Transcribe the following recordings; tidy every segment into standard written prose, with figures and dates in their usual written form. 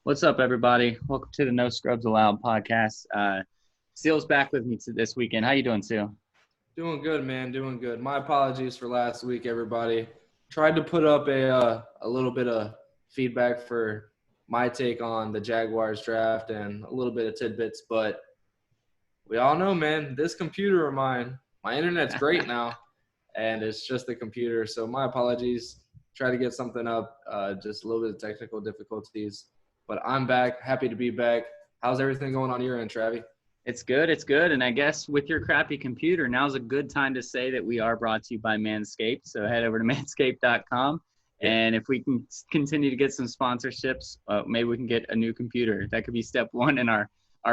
What's up, everybody? Welcome to the No Scrubs Allowed podcast. Seal's back with me this weekend. How you doing, Seal? Doing good, man. Doing good. My apologies for last week, everybody. Tried to put up a little bit of feedback for my take on the Jaguars draft and a little bit of tidbits, but we all know, man, this computer of mine, my internet's great now, and it's just the computer. So my apologies. Try to get something up, just a little bit of technical difficulties, but I'm back. Happy to be back. How's everything going on your end, Travi? It's good. It's good. And I guess with your crappy computer, now's a good time to say that we are brought to you by Manscaped. So head over to manscaped.com. And if we can continue to get some sponsorships, maybe we can get a new computer. That could be step one in our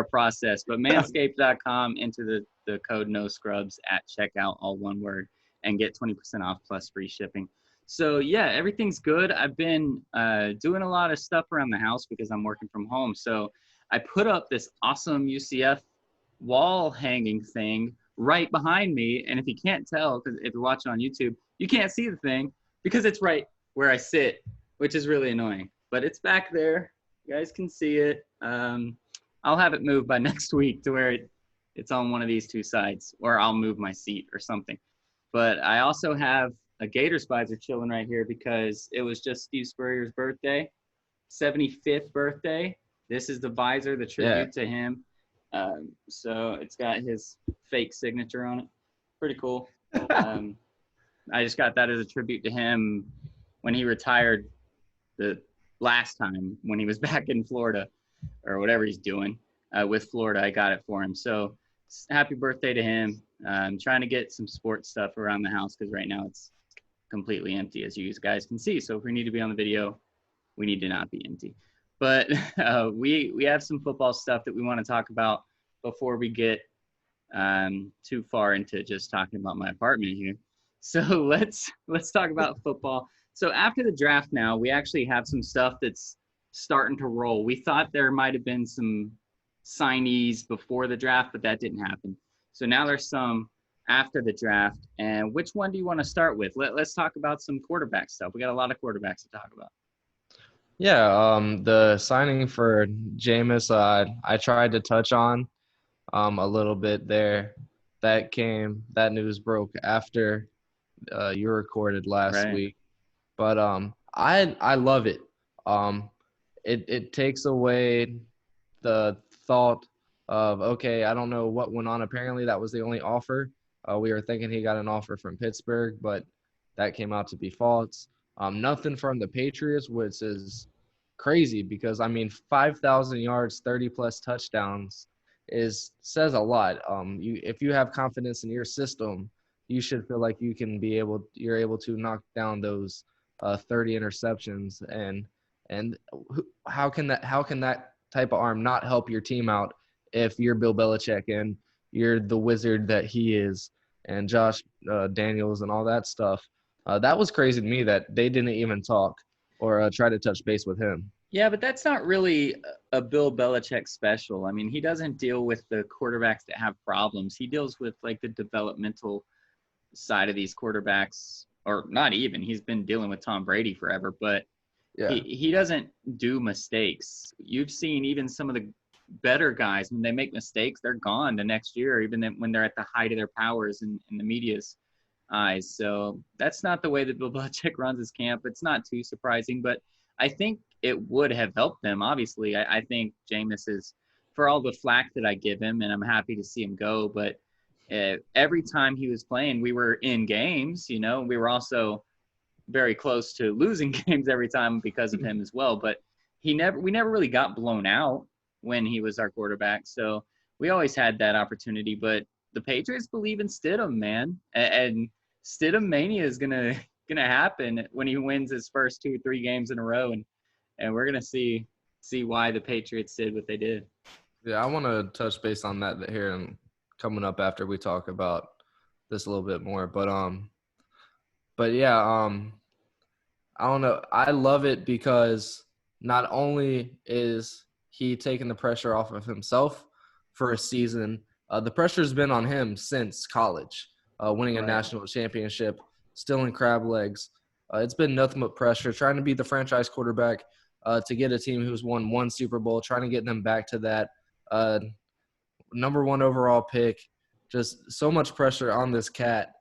process. But manscaped.com, enter the code No Scrubs at checkout, all one word, and get 20% off plus free shipping. So, yeah, everything's good. I've been doing a lot of stuff around the house because I'm working from home. So I put up this awesome UCF wall hanging thing right behind me. And if you can't tell, because if you're watching on YouTube, you can't see the thing because it's right where I sit, which is really annoying. But it's back there. You guys can see it. I'll have it moved by next week to where it's on one of these two sides, or I'll move my seat or something. But I also have a Gators visor chilling right here because it was just Steve Spurrier's birthday, 75th birthday. This is the visor, the tribute to him. So it's got his fake signature on it. Pretty cool. I just got that as a tribute to him when he retired the last time when he was back in Florida or whatever he's doing with Florida. I got it for him. So happy birthday to him. I'm trying to get some sports stuff around the house because right now it's completely empty, as you guys can see. So if we need to be on the video, we need to not be empty. But we have some football stuff that we want to talk about before we get too far into just talking about my apartment here. So let's talk about football. So after the draft now, we actually have some stuff that's starting to roll. We thought there might have been some signees before the draft, but that didn't happen. So now there's some after the draft. And which one do you want to start with? Let's talk about some quarterback stuff. We got a lot of quarterbacks to talk about. Yeah, the signing for Jameis, I tried to touch on a little bit there. That news broke after you recorded last week. But I love it. It takes away the thought of, okay, I don't know what went on. Apparently that was the only offer. We were thinking he got an offer from Pittsburgh, but that came out to be false. Nothing from the Patriots, which is crazy because, 5,000 yards, 30-plus touchdowns says a lot. If you have confidence in your system, you should feel like you're able to knock down those 30 interceptions. And how can that type of arm not help your team out if you're Bill Belichick and you're the wizard that he is, and Josh Daniels and all that stuff? That was crazy to me that they didn't even talk or try to touch base with him. Yeah, but that's not really a Bill Belichick special. He doesn't deal with the quarterbacks that have problems. He deals with like the developmental side of these quarterbacks, or not even. He's been dealing with Tom Brady forever, but he doesn't do mistakes. You've seen even some of the better guys, when they make mistakes, they're gone the next year, even when they're at the height of their powers in the media's eyes. So that's not the way that Bill Belichick runs his camp. It's not too surprising, but I think it would have helped them. Obviously, I think Jameis is, for all the flack that I give him, and I'm happy to see him go, but every time he was playing, we were in games, we were also very close to losing games every time because of him as well. But we never really got blown out when he was our quarterback. So we always had that opportunity, but the Patriots believe in Stidham, man. And Stidham mania is gonna happen when he wins his first 2-3 games in a row, and we're gonna see why the Patriots did what they did. Yeah, I want to touch base on that here and coming up after we talk about this a little bit more. But yeah, I don't know. I love it because not only is he taking the pressure off of himself for a season, the pressure's been on him since college, winning a national championship, still in crab legs. It's been nothing but pressure, trying to be the franchise quarterback. to get a team who's won one Super Bowl, trying to get them back to that number one overall pick. Just so much pressure on this cat.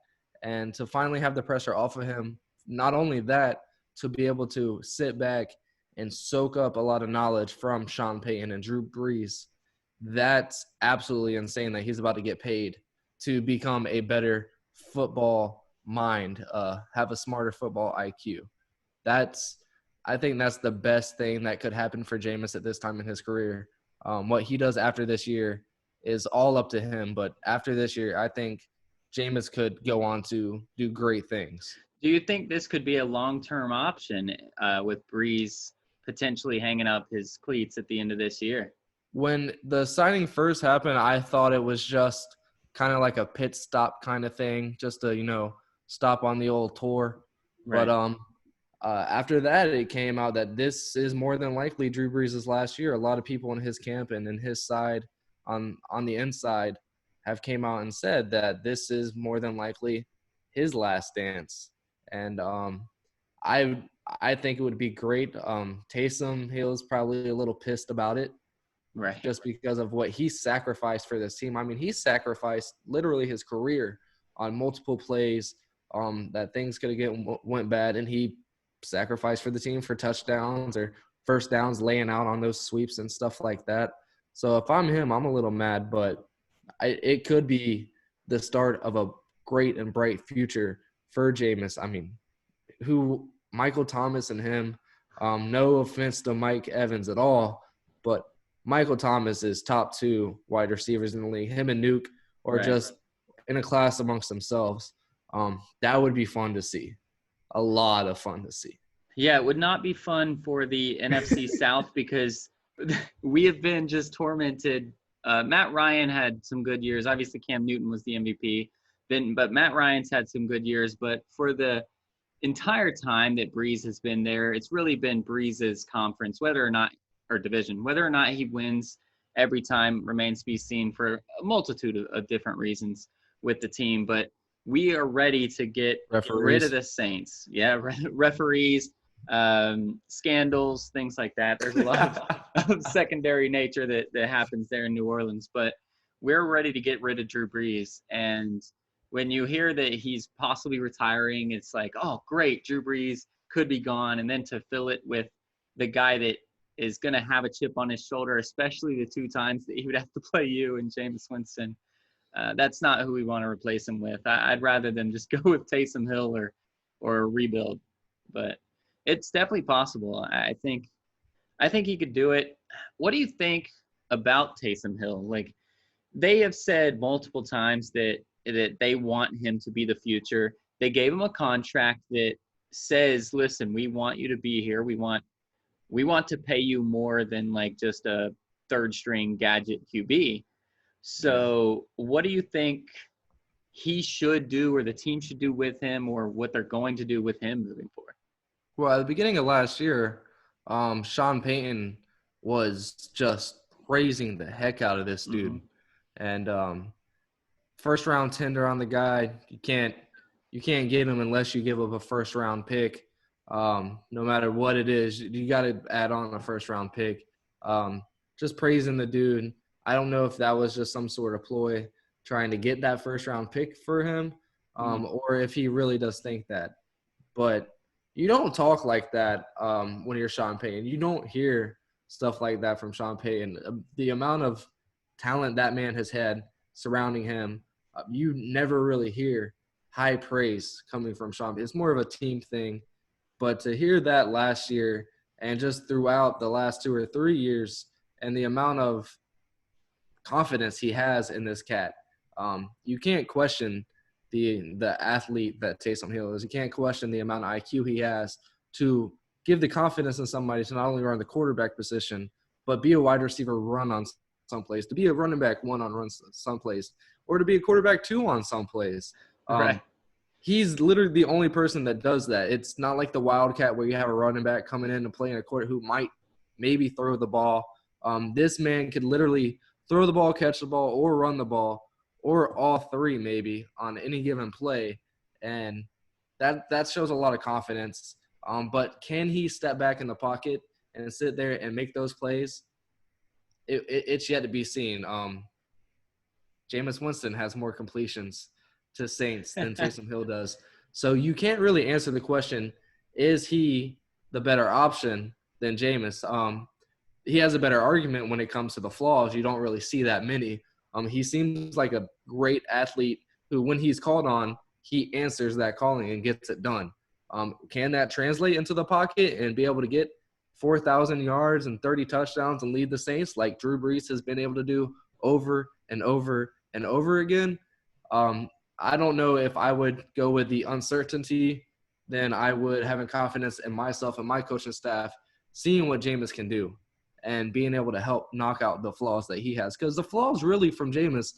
And to finally have the pressure off of him, not only that, to be able to sit back and soak up a lot of knowledge from Sean Payton and Drew Brees, that's absolutely insane that he's about to get paid to become a better football mind, have a smarter football IQ. I think that's the best thing that could happen for Jameis at this time in his career. What he does after this year is all up to him. But after this year, I think Jameis could go on to do great things. Do you think this could be a long-term option with Breeze potentially hanging up his cleats at the end of this year? When the signing first happened, I thought it was just kind of like a pit stop kind of thing, just to, stop on the old tour. Right. But after that, it came out that this is more than likely Drew Brees' last year. A lot of people in his camp and in his side on the inside have came out and said that this is more than likely his last dance. And I think it would be great. Taysom Hill's probably a little pissed about it. Right. Just because of what he sacrificed for this team. I mean, he sacrificed literally his career on multiple plays that things could have went bad, and he sacrificed for the team for touchdowns or first downs, laying out on those sweeps and stuff like that. So if I'm him, I'm a little mad, but it could be the start of a great and bright future for Jameis. I mean, Michael Thomas and him, no offense to Mike Evans at all, but Michael Thomas is top 2 wide receivers in the league. Him and Nuke are just in a class amongst themselves. That would be fun to see. A lot of fun to see. Yeah, it would not be fun for the NFC South because we have been just tormented. Matt Ryan had some good years. Obviously, Cam Newton was the MVP. But Matt Ryan's had some good years. But for the entire time that Breeze has been there, it's really been Breeze's conference, or division. Whether or not he wins every time remains to be seen for a multitude of different reasons with the team. But we are ready to get rid of the Saints. Yeah, referees, scandals, things like that. There's a lot of secondary nature that happens there in New Orleans. But we're ready to get rid of Drew Brees. And when you hear that he's possibly retiring, it's like, oh, great, Drew Brees could be gone. And then to fill it with the guy that is going to have a chip on his shoulder, especially the 2 times that he would have to play you and Jameis Winston. That's not who we want to replace him with. I'd rather than just go with Taysom Hill or a rebuild. But it's definitely possible. I think he could do it. What do you think about Taysom Hill? Like, they have said multiple times that they want him to be the future. They gave him a contract that says, listen, we want you to be here. We want to pay you more than like just a third string gadget QB. So what do you think he should do or the team should do with him or what they're going to do with him moving forward? Well, at the beginning of last year, Sean Payton was just praising the heck out of this dude. Mm-hmm. And first round tender on the guy, you can't get him unless you give up a first round pick. No matter what it is, you got to add on a first round pick. Just praising the dude. I don't know if that was just some sort of ploy trying to get that first round pick for him, or if he really does think that. But you don't talk like that when you're Sean Payton. You don't hear stuff like that from Sean Payton. The amount of talent that man has had surrounding him, you never really hear high praise coming from Sean Payton. It's more of a team thing. But to hear that last year and just throughout the last 2 or 3 years and the amount of confidence he has in this cat, you can't question the athlete that Taysom Hill is. You can't question the amount of IQ he has to give the confidence in somebody to not only run the quarterback position, but be a wide receiver run on some plays, to be a running back 1 on run some plays, or to be a quarterback 2 on some plays. Right. He's literally the only person that does that. It's not like the Wildcat where you have a running back coming in and playing a quarter who might maybe throw the ball. This man could literally throw the ball, catch the ball, or run the ball, or all 3 maybe on any given play. And that shows a lot of confidence. But can he step back in the pocket and sit there and make those plays, it's yet to be seen. Jameis Winston has more completions to Saints than Taysom Hill does. So you can't really answer the question, is he the better option than Jameis? He has a better argument when it comes to the flaws. You don't really see that many. He seems like a great athlete who, when he's called on, he answers that calling and gets it done. Can that translate into the pocket and be able to get 4,000 yards and 30 touchdowns and lead the Saints like Drew Brees has been able to do over and over and over again? I don't know if I would go with the uncertainty. Then I would have confidence in myself and my coaching staff seeing what Jameis can do and being able to help knock out the flaws that he has. Because the flaws really from Jameis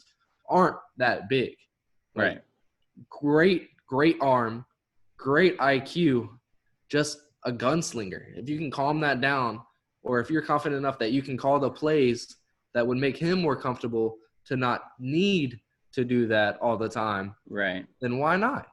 aren't that big. Right. Great arm, great IQ, just a gunslinger. If you can calm that down, or if you're confident enough that you can call the plays that would make him more comfortable to not need to do that all the time, right, then why not?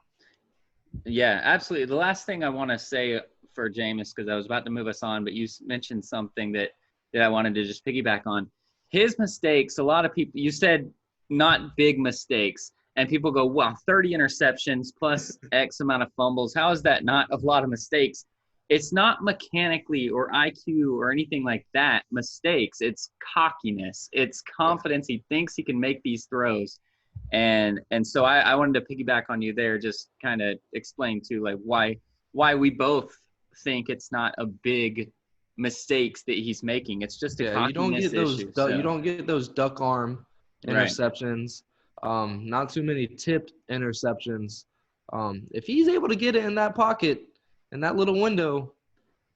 Yeah, absolutely. The last thing I want to say for Jameis, because I was about to move us on, but you mentioned something that I wanted to just piggyback on. His mistakes, a lot of people, you said not big mistakes, and people go, well, 30 interceptions plus X amount of fumbles. How is that not a lot of mistakes? It's not mechanically or IQ or anything like that mistakes. It's cockiness. It's confidence. He thinks he can make these throws. And so I wanted to piggyback on you there, just kind of explain too, like why we both think it's not a big mistakes that he's making. It's just a cockiness you don't get those issue. you don't get those duck arm interceptions. Right. Not too many tipped interceptions. If he's able to get it in that pocket, in that little window,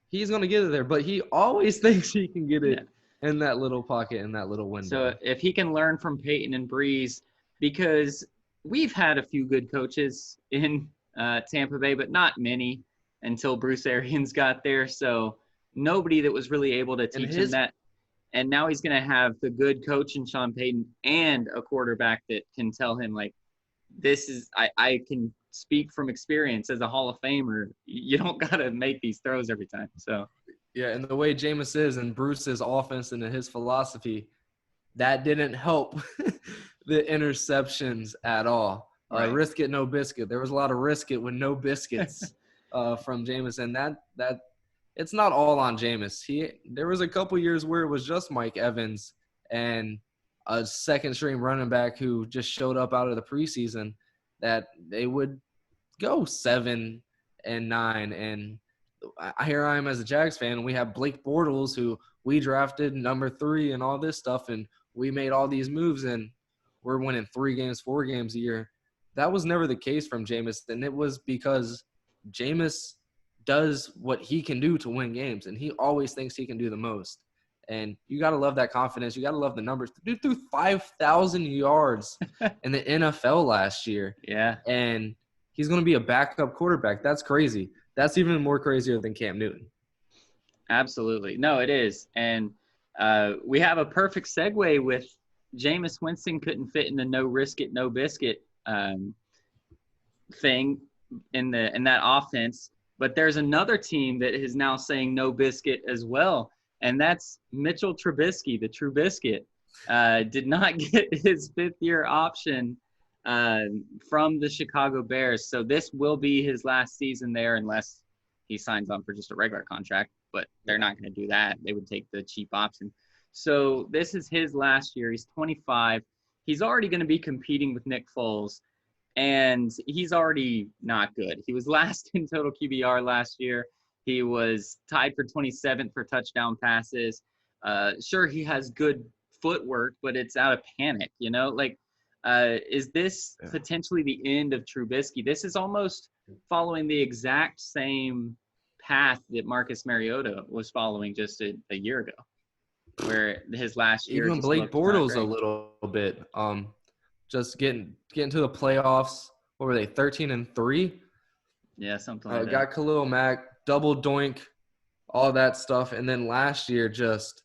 he's going to get it there. But he always thinks he can get it in that little pocket, in that little window. So if he can learn from Peyton and Breeze, because we've had a few good coaches in Tampa Bay, but not many until Bruce Arians got there. So nobody that was really able to teach him that. And now he's going to have the good coach in Sean Payton and a quarterback that can tell him, like, this is – I can speak from experience as a Hall of Famer. You don't got to make these throws every time. So yeah, and the way Jameis is and Bruce's offense and his philosophy, that didn't help the interceptions at all. Right. Risk it, no biscuit. There was a lot of risk it with no biscuits from Jameis, and that it's not all on Jameis. There was a couple years where it was just Mike Evans and a second-string running back who just showed up out of the preseason that they would go 7-9. And here I am as a Jags fan, and we have Blake Bortles, who we drafted number 3 and all this stuff, and we made all these moves, and we're winning 3 games, 4 games a year. That was never the case from Jameis, and it was because Jameis does what he can do to win games, and he always thinks he can do the most. And you got to love that confidence. You got to love the numbers. The dude threw 5,000 yards in the NFL last year. Yeah. And he's going to be a backup quarterback. That's crazy. That's even more crazier than Cam Newton. Absolutely. No, it is. And we have a perfect segue with Jameis Winston couldn't fit in the no risk it, no biscuit thing in that offense. But there's another team that is now saying no biscuit as well, and that's Mitchell Trubisky. The Trubiscuit did not get his 5th-year option from the Chicago Bears. So this will be his last season there unless he signs on for just a regular contract. But they're not going to do that. They would take the cheap option. So this is his last year. He's 25. He's already going to be competing with Nick Foles. And he's already not good. He was last in total QBR last year. He was tied for 27th for touchdown passes. Sure, he has good footwork, but it's out of panic, you know? Like, is this potentially the end of Trubisky? This is almost following the exact same path that Marcus Mariota was following just a year ago, where his last year. Even Blake Bortles a little bit. Just getting to the playoffs. What were they, 13-3? Yeah, something like that. Got Khalil Mack, double doink, all that stuff. And then last year, just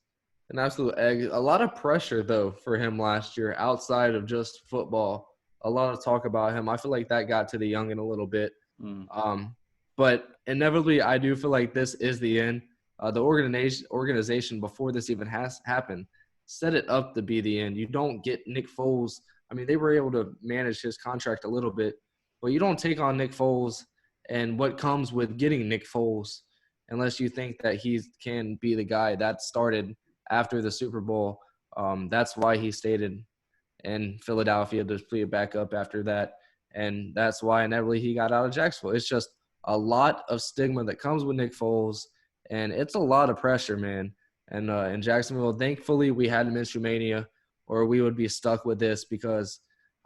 an absolute egg. A lot of pressure, though, for him last year outside of just football. A lot of talk about him. I feel like that got to the youngin a little bit. But inevitably, I do feel like this is the end. the organization before this even has happened set it up to be the end. You don't get Nick Foles. I mean, they were able to manage his contract a little bit, but you don't take on Nick Foles and what comes with getting Nick Foles unless you think that he can be the guy. That started after the Super Bowl. That's why he stayed in Philadelphia to be a backup after that. And that's why inevitably he got out of Jacksonville. It's just a lot of stigma that comes with Nick Foles, and it's a lot of pressure, man. And in Jacksonville, thankfully, we had Minshew Mania, or we would be stuck with this because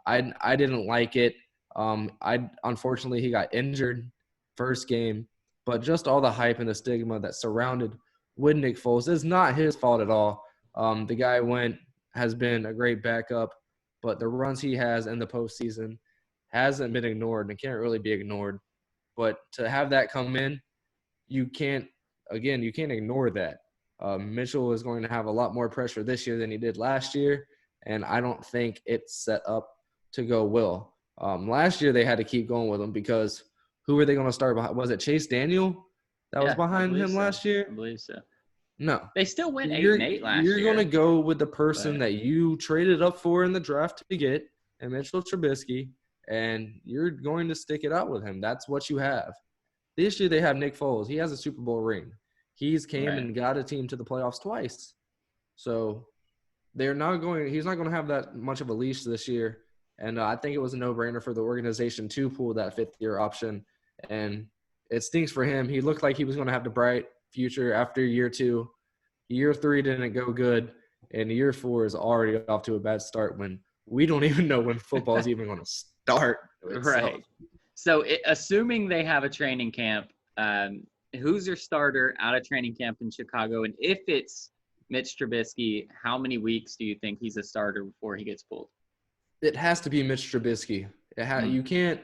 I didn't like it. Unfortunately, he got injured first game, but just all the hype and the stigma that surrounded with Nick Foles is not his fault at all. The guy has been a great backup, but the runs he has in the postseason hasn't been ignored and can't really be ignored. But to have that come in, you can't ignore that. Mitchell is going to have a lot more pressure this year than he did last year, and I don't think it's set up to go well. Last year they had to keep going with him because who were they going to start behind? Was it Chase Daniel that was behind him last year? I believe so. No. They still went 8-8 last year. You're going to go with the person that you traded up for in the draft to get, and Mitchell Trubisky, and you're going to stick it out with him. That's what you have. This year they have Nick Foles. He has a Super Bowl ring. He's came and got a team to the playoffs twice. So he's not going to have that much of a leash this year. And I think it was a no-brainer for the organization to pull that fifth-year option. And it stinks for him. He looked like he was going to have the bright future after year 2. Year 3 didn't go good. And year 4 is already off to a bad start when we don't even know when football is even going to start. Right. So assuming they have a training camp, who's your starter out of training camp in Chicago? And if it's Mitch Trubisky, how many weeks do you think he's a starter before he gets pulled? It has to be Mitch Trubisky. You can't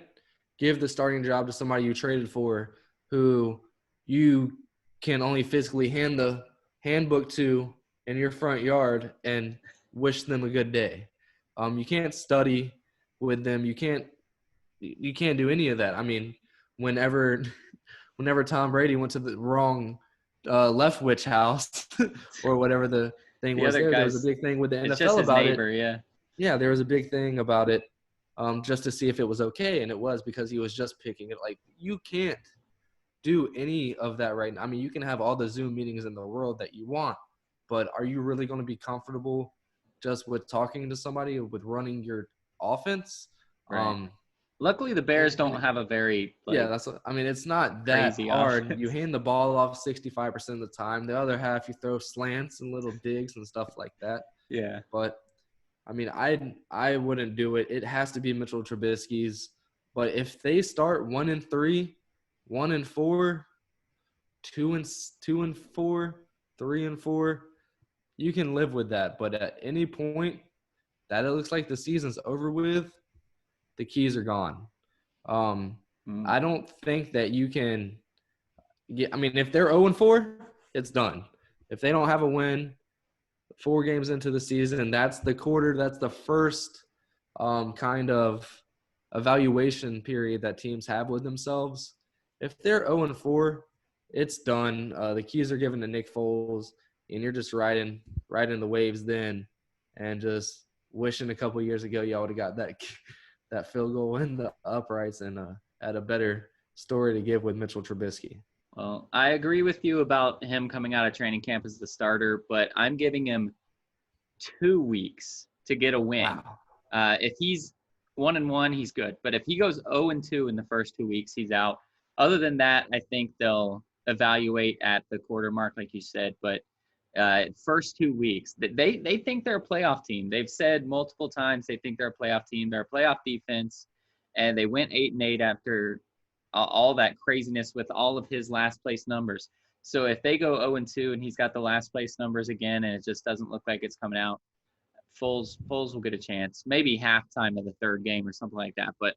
give the starting job to somebody you traded for who you can only physically hand the handbook to in your front yard and wish them a good day. You can't study with them. You can't do any of that. I mean, whenever Tom Brady went to the wrong Leftwich house or whatever the thing was there was a big thing with the NFL about it. Yeah, there was a big thing about it just to see if it was okay, and it was because he was just picking it. Like, you can't do any of that right now. I mean, you can have all the Zoom meetings in the world that you want, but are you really going to be comfortable just with talking to somebody, with running your offense? Right. Luckily, the Bears don't have a very it's not that hard. Offense. You hand the ball off 65% of the time. The other half, you throw slants and little digs and stuff like that. Yeah. But I mean, I wouldn't do it. It has to be Mitchell Trubisky's. But if they start 1-3, 1-4, 2-4, 3-4, you can live with that. But at any point that it looks like the season's over with, the keys are gone. I don't think that you can get – I mean, if they're 0-4, it's done. If they don't have a win 4 games into the season, that's the first kind of evaluation period that teams have with themselves. If they're 0-4, it's done. The keys are given to Nick Foles, and you're just riding the waves then and just wishing a couple years ago y'all would have got that field goal in the uprights and had a better story to give with Mitchell Trubisky. Well, I agree with you about him coming out of training camp as the starter, but I'm giving him 2 weeks to get a win. Wow. If he's 1-1, he's good. But if he goes 0-2 in the first 2 weeks, he's out. Other than that, I think they'll evaluate at the quarter mark, like you said. But first 2 weeks, they think they're a playoff team. They've said multiple times they think they're a playoff team. They're a playoff defense, and they went 8-8 after all that craziness with all of his last place numbers. So if they go 0-2 and he's got the last place numbers again, and it just doesn't look like it's coming out, Foles will get a chance. Maybe halftime of the third game or something like that. But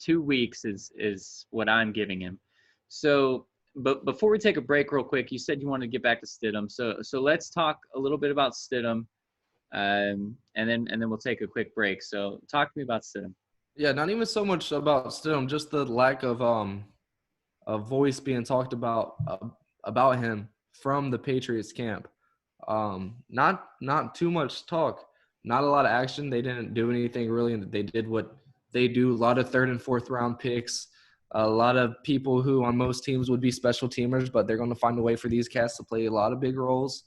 2 weeks is what I'm giving him. So. But before we take a break real quick, you said you wanted to get back to Stidham. So let's talk a little bit about Stidham, and then we'll take a quick break. So talk to me about Stidham. Yeah, not even so much about Stidham, just the lack of voice being talked about him from the Patriots camp. Not too much talk, not a lot of action. They didn't do anything really, and they did what they do. A lot of third and fourth round picks. A lot of people who on most teams would be special teamers, but they're going to find a way for these cats to play a lot of big roles.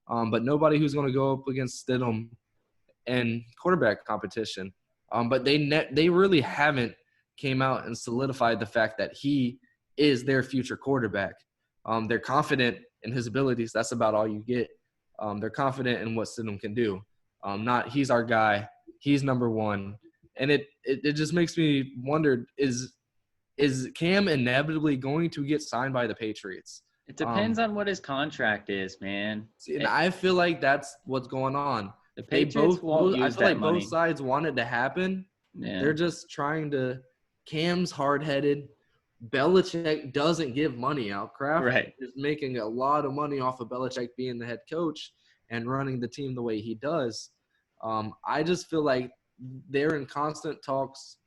But nobody who's going to go up against Stidham in quarterback competition. But they really haven't came out and solidified the fact that he is their future quarterback. They're confident in his abilities. That's about all you get. They're confident in what Stidham can do. Not he's our guy. He's number one. And it just makes me wonder, is Cam inevitably going to get signed by the Patriots? It depends on what his contract is, man. And I feel like that's what's going on. The Patriots won't use I feel like that money. both sides want it to happen. Yeah. They're just trying to – Cam's hard-headed. Belichick doesn't give money out. Kraft is making a lot of money off of Belichick being the head coach and running the team the way he does. I just feel like they're in constant talks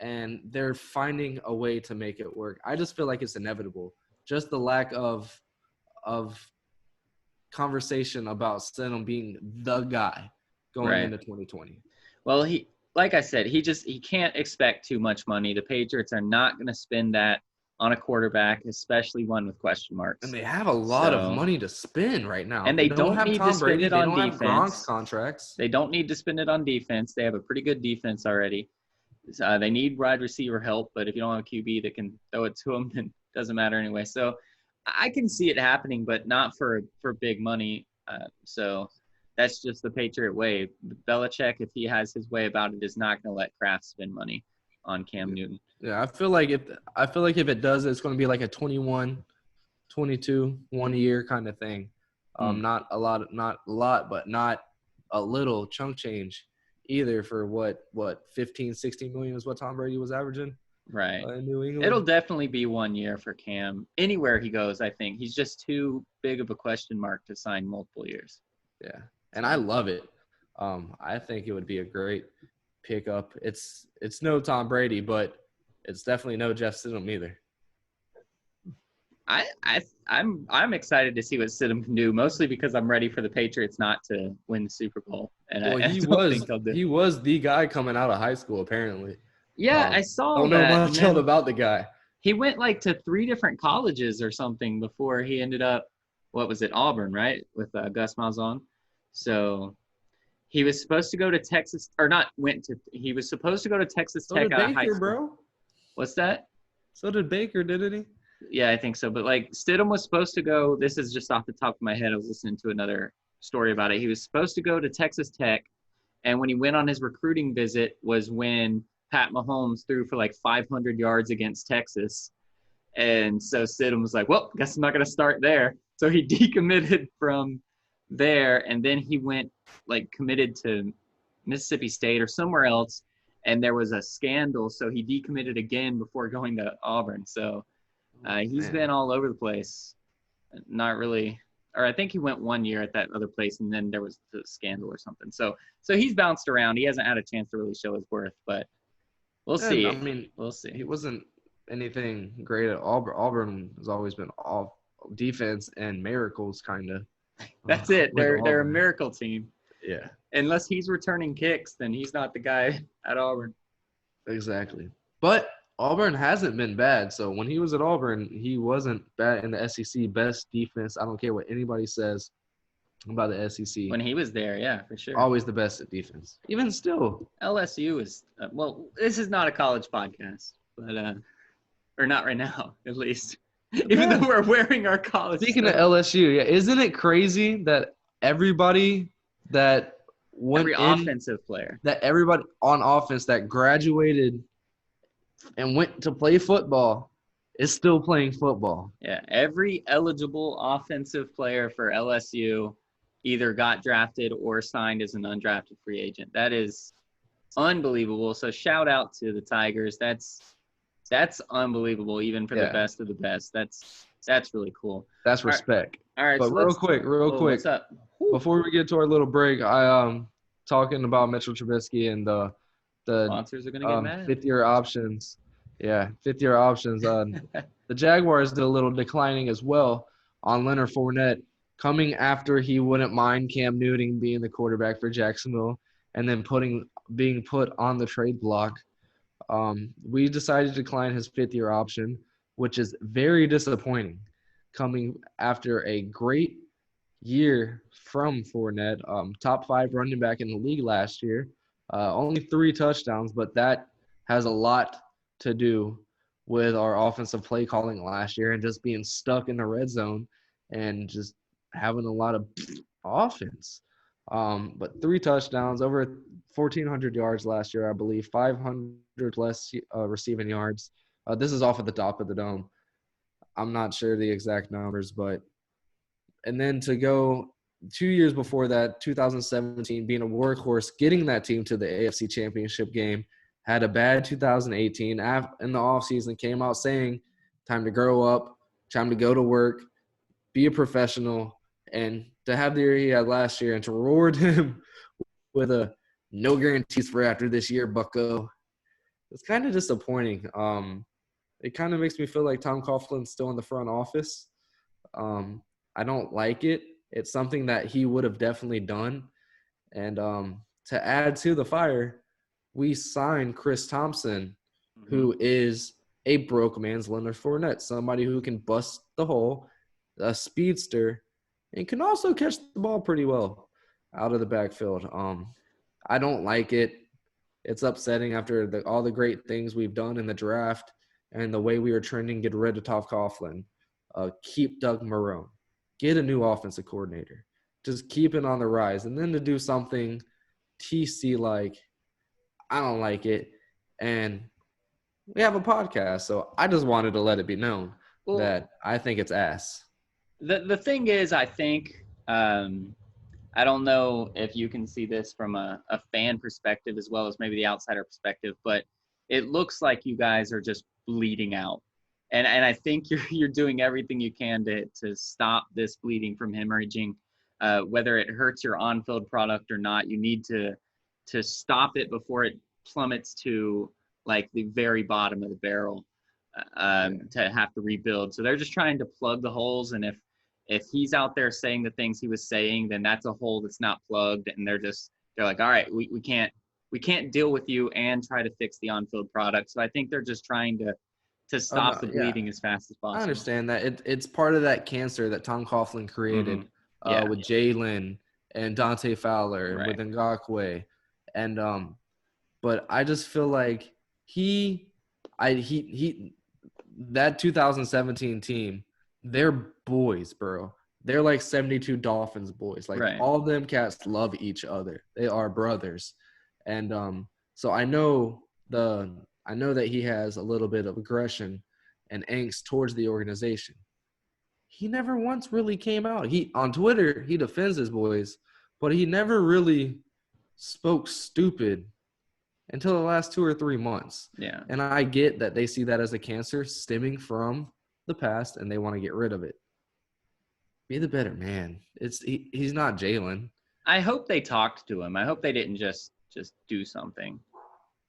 and they're finding a way to make it work. I just feel like it's inevitable. Just the lack of conversation about Stidham being the guy going into 2020. Well, like I said, he can't expect too much money. The Patriots are not going to spend that on a quarterback, especially one with question marks. And they have a lot of money to spend right now. And they don't need to spend it on defense. They don't have Gronk's contracts. They don't need to spend it on defense. They have a pretty good defense already. They need wide receiver help, but if you don't have a QB that can throw it to them, then it doesn't matter anyway. So I can see it happening, but not for big money. So that's just the Patriot way. Belichick, if he has his way about it, is not going to let Kraft spend money on Cam Newton. Yeah, I feel like if it does, it's going to be like a 21, 22, 1 year kind of thing. Not a lot, but not a little chunk change either for what 15, 16 million is what Tom Brady was averaging. Right. In New England. It'll definitely be 1 year for Cam. Anywhere he goes, I think. He's just too big of a question mark to sign multiple years. Yeah. And I love it. I think it would be a great pickup. It's no Tom Brady, but it's definitely no Jeff Stidham either. I'm excited to see what Stidham can do, mostly because I'm ready for the Patriots not to win the Super Bowl. And he was the guy coming out of high school apparently. Yeah, I saw that. Don't know much about the guy. He went like to 3 different colleges or something before he ended up, what was it, Auburn, right, with Gus Malzahn. So he was supposed to go to Texas, or not went to. He was supposed to go to Texas Tech out of high school. Bro. What's that? So did Baker, didn't he? Yeah, I think so. But like Stidham was supposed to go. This is just off the top of my head. I was listening to another story about it. He was supposed to go to Texas Tech, and when he went on his recruiting visit was when Pat Mahomes threw for like 500 yards against Texas. And so Stidham was like, well, guess I'm not going to start there. So he decommitted from there. And then he went like committed to Mississippi State or somewhere else. And there was a scandal. So he decommitted again before going to Auburn. So he's been all over the place. Not really. Or I think he went 1 year at that other place. And then there was the scandal or something. So he's bounced around. He hasn't had a chance to really show his worth, but we'll see. I mean, we'll see. He wasn't anything great at Auburn. Auburn has always been all defense and miracles, kind of. That's it. They're a miracle team. Yeah. Unless he's returning kicks, then he's not the guy at Auburn. Exactly. But Auburn hasn't been bad. So when he was at Auburn, he wasn't bad in the SEC. Best defense. I don't care what anybody says about the SEC. When he was there, yeah, for sure. Always the best at defense. Even still. LSU is well, this is not a college podcast, but or not right now, at least. Even though we're wearing our college Speaking of LSU, yeah, isn't it crazy that everybody that went offensive player, that everybody on offense that graduated and went to play football is still playing football? Yeah, every eligible offensive player for LSU either got drafted or signed as an undrafted free agent. That is unbelievable. So shout out to the Tigers. That's unbelievable, even for the best of the best. That's really cool. That's respect. All right. But so real quick, what's up? Before we get to our little break, I talking about Mitchell Trubisky and the sponsors are gonna get mad. 5th-year options. Yeah, 5th-year options. The Jaguars did a little declining as well. on Leonard Fournette coming after he wouldn't mind Cam Newton being the quarterback for Jacksonville and then being put on the trade block. We decided to decline his fifth-year option, which is very disappointing coming after a great year from Fournette, top 5 running back in the league last year. Only 3 touchdowns, but that has a lot to do with our offensive play calling last year and just being stuck in the red zone and just having a lot of offense. But 3 touchdowns, over 1,400 yards last year, I believe, 500 less receiving yards. This is off at the top of the dome. I'm not sure the exact numbers, but and then to go 2 years before that, 2017, being a workhorse, getting that team to the AFC Championship game, had a bad 2018 in the offseason, came out saying, time to grow up, time to go to work, be a professional, and to have the year he had last year and to reward him with a no guarantees for after this year, bucko. It's kind of disappointing. It kind of makes me feel like Tom Coughlin's still in the front office. I don't like it. It's something that he would have definitely done. And to add to the fire, we signed Chris Thompson, who is a broke man's Leonard Fournette, somebody who can bust the hole, a speedster, and can also catch the ball pretty well out of the backfield. I don't like it. It's upsetting after all the great things we've done in the draft and the way we were trending, get rid of Tom Coughlin, keep Doug Marrone, get a new offensive coordinator, just keep it on the rise. And then to do something TC-like, I don't like it. And we have a podcast, so I just wanted to let it be known that I think it's ass. The thing is, I think I don't know if you can see this from a fan perspective as well as maybe the outsider perspective, but it looks like you guys are just bleeding out. And I think you're doing everything you can to stop this bleeding from hemorrhaging. Whether it hurts your on-field product or not, you need to stop it before it plummets to like the very bottom of the barrel to have to rebuild. So they're just trying to plug the holes. And if he's out there saying the things he was saying, then that's a hole that's not plugged. And they're like, all right, we can't deal with you and try to fix the on-field product. So I think they're just trying to stop the bleeding as fast as possible. I understand that. It's part of that cancer that Tom Coughlin created with Jalen and Dante Fowler, with Ngakoue. And but I just feel like that 2017 team, they're boys, bro. They're like 72 Dolphins boys. Like all of them cats love each other. They are brothers. And so I know that he has a little bit of aggression and angst towards the organization. He never once really came out. On Twitter, he defends his boys, but he never really spoke stupid until the last 2 or 3 months. Yeah. And I get that they see that as a cancer stemming from the past and they want to get rid of it. Be the better man. He's not Jalen. I hope they talked to him. I hope they didn't just do something.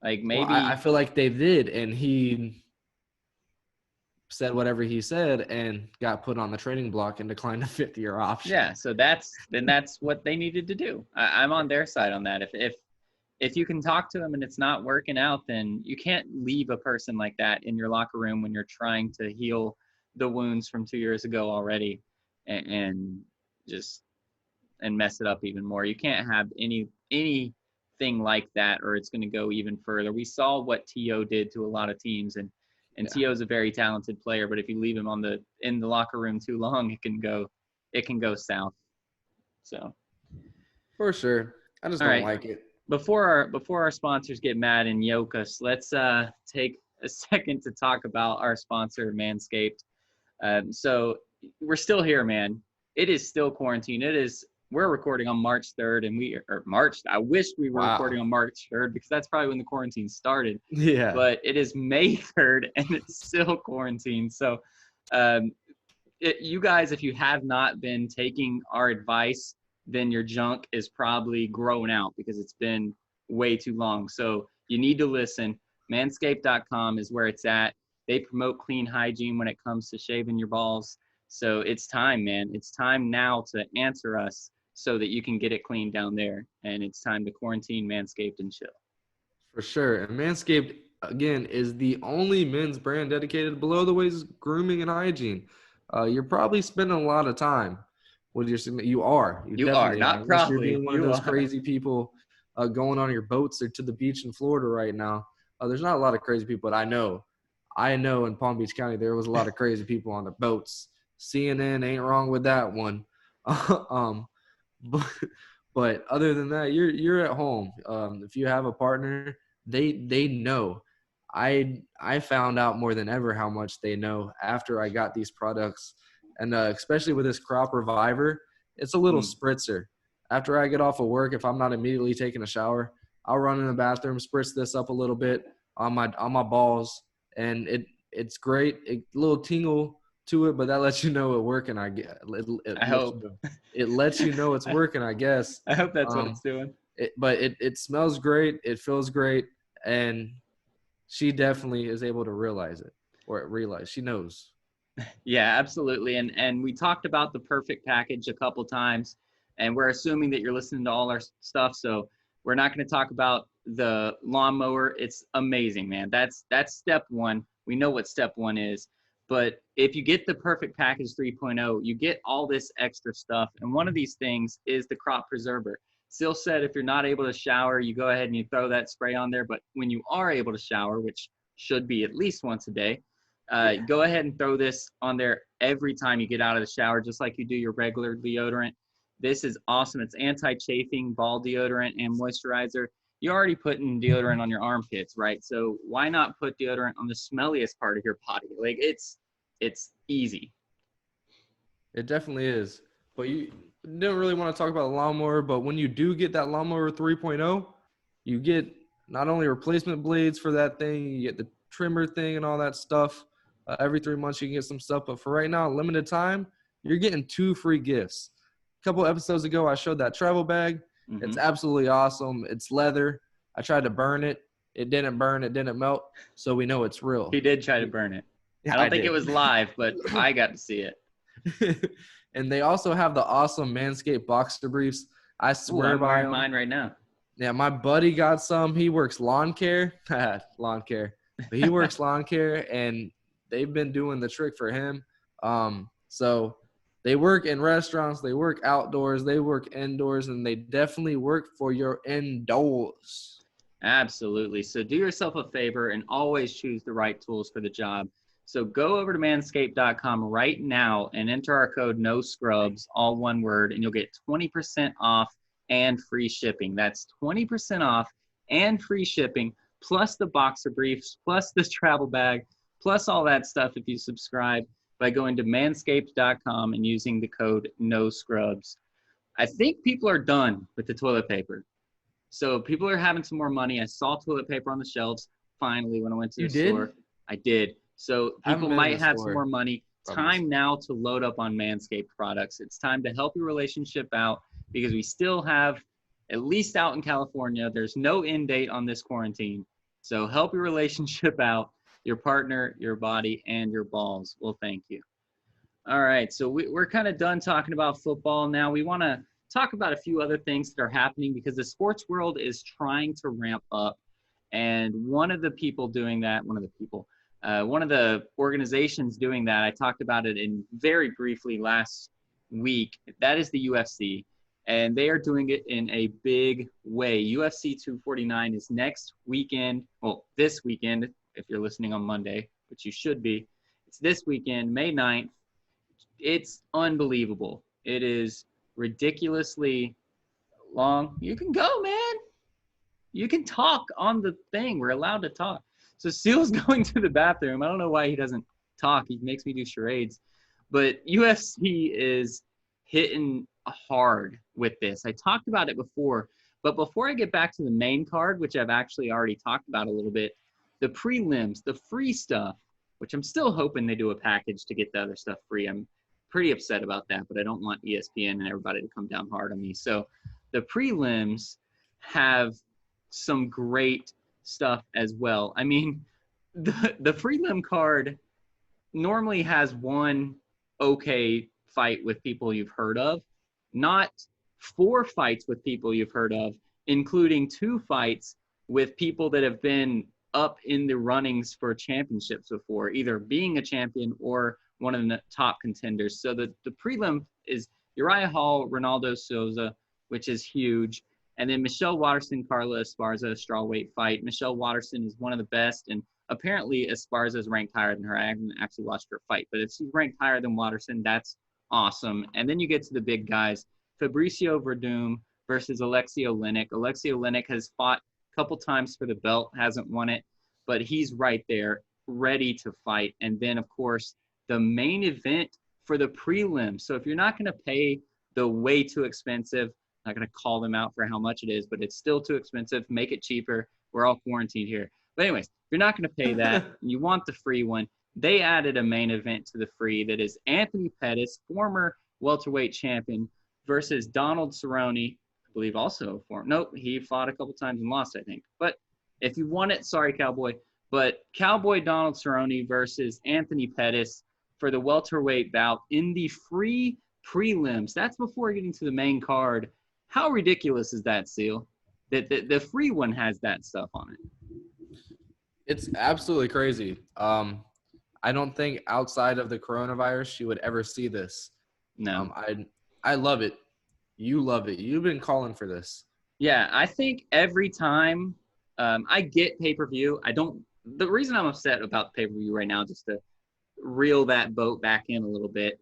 Like maybe I feel like they did, and he said whatever he said and got put on the trading block and declined a 5th-year option. Yeah, so that's what they needed to do. I'm on their side on that. If you can talk to him and it's not working out, then you can't leave a person like that in your locker room when you're trying to heal the wounds from 2 years ago already and mess it up even more. You can't have anything like that, or it's going to go even further. We saw what T.O. did to a lot of teams, and T.O. is a very talented player, but if you leave him in the locker room too long, it can go south. So for sure, I just don't like it. Before our sponsors get mad and yoke us, let's take a second to talk about our sponsor, Manscaped. So we're still here, man. It is still quarantine. We're recording on March 3rd, and I wish we were recording on March 3rd because that's probably when the quarantine started. Yeah. But it is May 3rd, and it's still quarantine. So you guys, if you have not been taking our advice, then your junk is probably growing out because it's been way too long. So you need to listen. Manscaped.com is where it's at. They promote clean hygiene when it comes to shaving your balls. So it's time, man. It's time now to answer us so that you can get it clean down there. And it's time to quarantine, Manscaped, and chill. For sure. And Manscaped, again, is the only men's brand dedicated below the waist grooming and hygiene. You're probably spending a lot of time with your, you are, you You are, definitely are, not unless you're probably. being one of You those are. crazy people going on your boats or to the beach in Florida right now. There's not a lot of crazy people, but I know in Palm Beach County, there was a lot of crazy people on their boats. CNN ain't wrong with that one. um, but, but other than that, you're at home. If you have a partner, they know. I found out more than ever how much they know after I got these products, and especially with this crop reviver, it's a little spritzer. After I get off of work, if I'm not immediately taking a shower, I'll run in the bathroom, spritz this up a little bit on my balls, and it's great. A little tingle to it, but that lets you know it working. I hope. It lets you know it's working, I guess. I hope that's what Um, it's doing. but it smells great. It feels great. And she definitely is able to realize she knows. Yeah, absolutely. And we talked about the perfect package a couple times, and we're assuming that you're listening to all our stuff. So we're not going to talk about the lawnmower. It's amazing, man. That's step one. We know what step one is. But if you get the perfect package 3.0, you get all this extra stuff. And one of these things is the crop preserver. Sil said if you're not able to shower, you go ahead and you throw that spray on there. But when you are able to shower, which should be at least once a day, go ahead and throw this on there every time you get out of the shower, just like you do your regular deodorant. This is awesome. It's anti-chafing, ball deodorant, and moisturizer. You're already putting deodorant on your armpits, right? So why not put deodorant on the smelliest part of your body? Like it's easy. It definitely is. But you don't really want to talk about the lawnmower, but when you do get that lawnmower 3.0, you get not only replacement blades for that thing, you get the trimmer thing and all that stuff. Every 3 months you can get some stuff, but for right now, limited time, you're getting 2 free gifts. A couple episodes ago, I showed that travel bag. It's absolutely awesome. It's leather. I tried to burn it. It didn't burn. It didn't melt. So we know it's real. He did try to burn it. Yeah, I don't think did. it was live, but I got to see it. And they also have the awesome Manscaped boxer briefs. I swear I'm by wearing them. mine right now. Yeah, my buddy got some. He works lawn care. Lawn care. But he works lawn care, and they've been doing the trick for him. So they work in restaurants, they work outdoors, they work indoors, and they definitely work for your indoors. Absolutely. So do yourself a favor and always choose the right tools for the job. So go over to manscaped.com right now and enter our code no scrubs, all one word, and you'll get 20% off and free shipping. That's 20% off and free shipping, plus the boxer briefs, plus this travel bag, plus all that stuff if you subscribe by going to manscaped.com and using the code no scrubs. I think people are done with the toilet paper. So people are having some more money. I saw toilet paper on the shelves finally when I went to the store. I did. So people might have some more money. Time now to load up on Manscaped products. It's time to help your relationship out because we still have, at least out in California, there's no end date on this quarantine. So help your relationship out, your partner, your body, and your balls. Well, thank you. All right. So we're kind of done talking about football now. We want to talk about a few other things that are happening because the sports world is trying to ramp up. And one of the organizations doing that, I talked about it in very briefly last week. That is the UFC. And they are doing it in a big way. UFC 249 is next weekend. Well, this weekend, if you're listening on Monday, which you should be. It's this weekend, May 9th. It's unbelievable. It is ridiculously long. You can go, man. You can talk on the thing. We're allowed to talk. So Seal's going to the bathroom. I don't know why he doesn't talk. He makes me do charades. But UFC is hitting hard with this. I talked about it before. But before I get back to the main card, which I've actually already talked about a little bit, the prelims, the free stuff, which I'm still hoping they do a package to get the other stuff free. I'm pretty upset about that, but I don't want ESPN and everybody to come down hard on me. So the prelims have some great stuff as well. I mean, the prelim card normally has one okay fight with people you've heard of, not 4 fights with people you've heard of, including 2 fights with people that have been up in the runnings for championships before, either being a champion or one of the top contenders. So the prelim is Uriah Hall, Ronaldo Souza, which is huge. And then Michelle Watterson, Carla Esparza, strawweight fight. Michelle Watterson is one of the best, and apparently Esparza is ranked higher than her. I haven't actually watched her fight, but if she's ranked higher than Watterson, that's awesome. And then you get to the big guys. Fabricio Verdum versus Alexei Oleinik. Alexei Oleinik has fought a couple times for the belt, hasn't won it, but he's right there, ready to fight. And then, of course, the main event for the prelim. So if you're not going to pay the way too expensive, I'm not going to call them out for how much it is, but it's still too expensive. Make it cheaper. We're all quarantined here. But anyways, if you're not going to pay that, you want the free one, they added a main event to the free that is Anthony Pettis, former welterweight champion, versus Donald Cerrone, I believe also nope, he fought a couple times and lost, I think. But if you want it, sorry, Cowboy. But Cowboy Donald Cerrone versus Anthony Pettis for the welterweight bout in the free prelims. That's before getting to the main card. How ridiculous is that, Seal? That the free one has that stuff on it. It's absolutely crazy. I don't think outside of the coronavirus you would ever see this. No. I love it. You love it. You've been calling for this. Yeah, I think every time I get pay-per-view, the reason I'm upset about pay-per-view right now, just to reel that boat back in a little bit,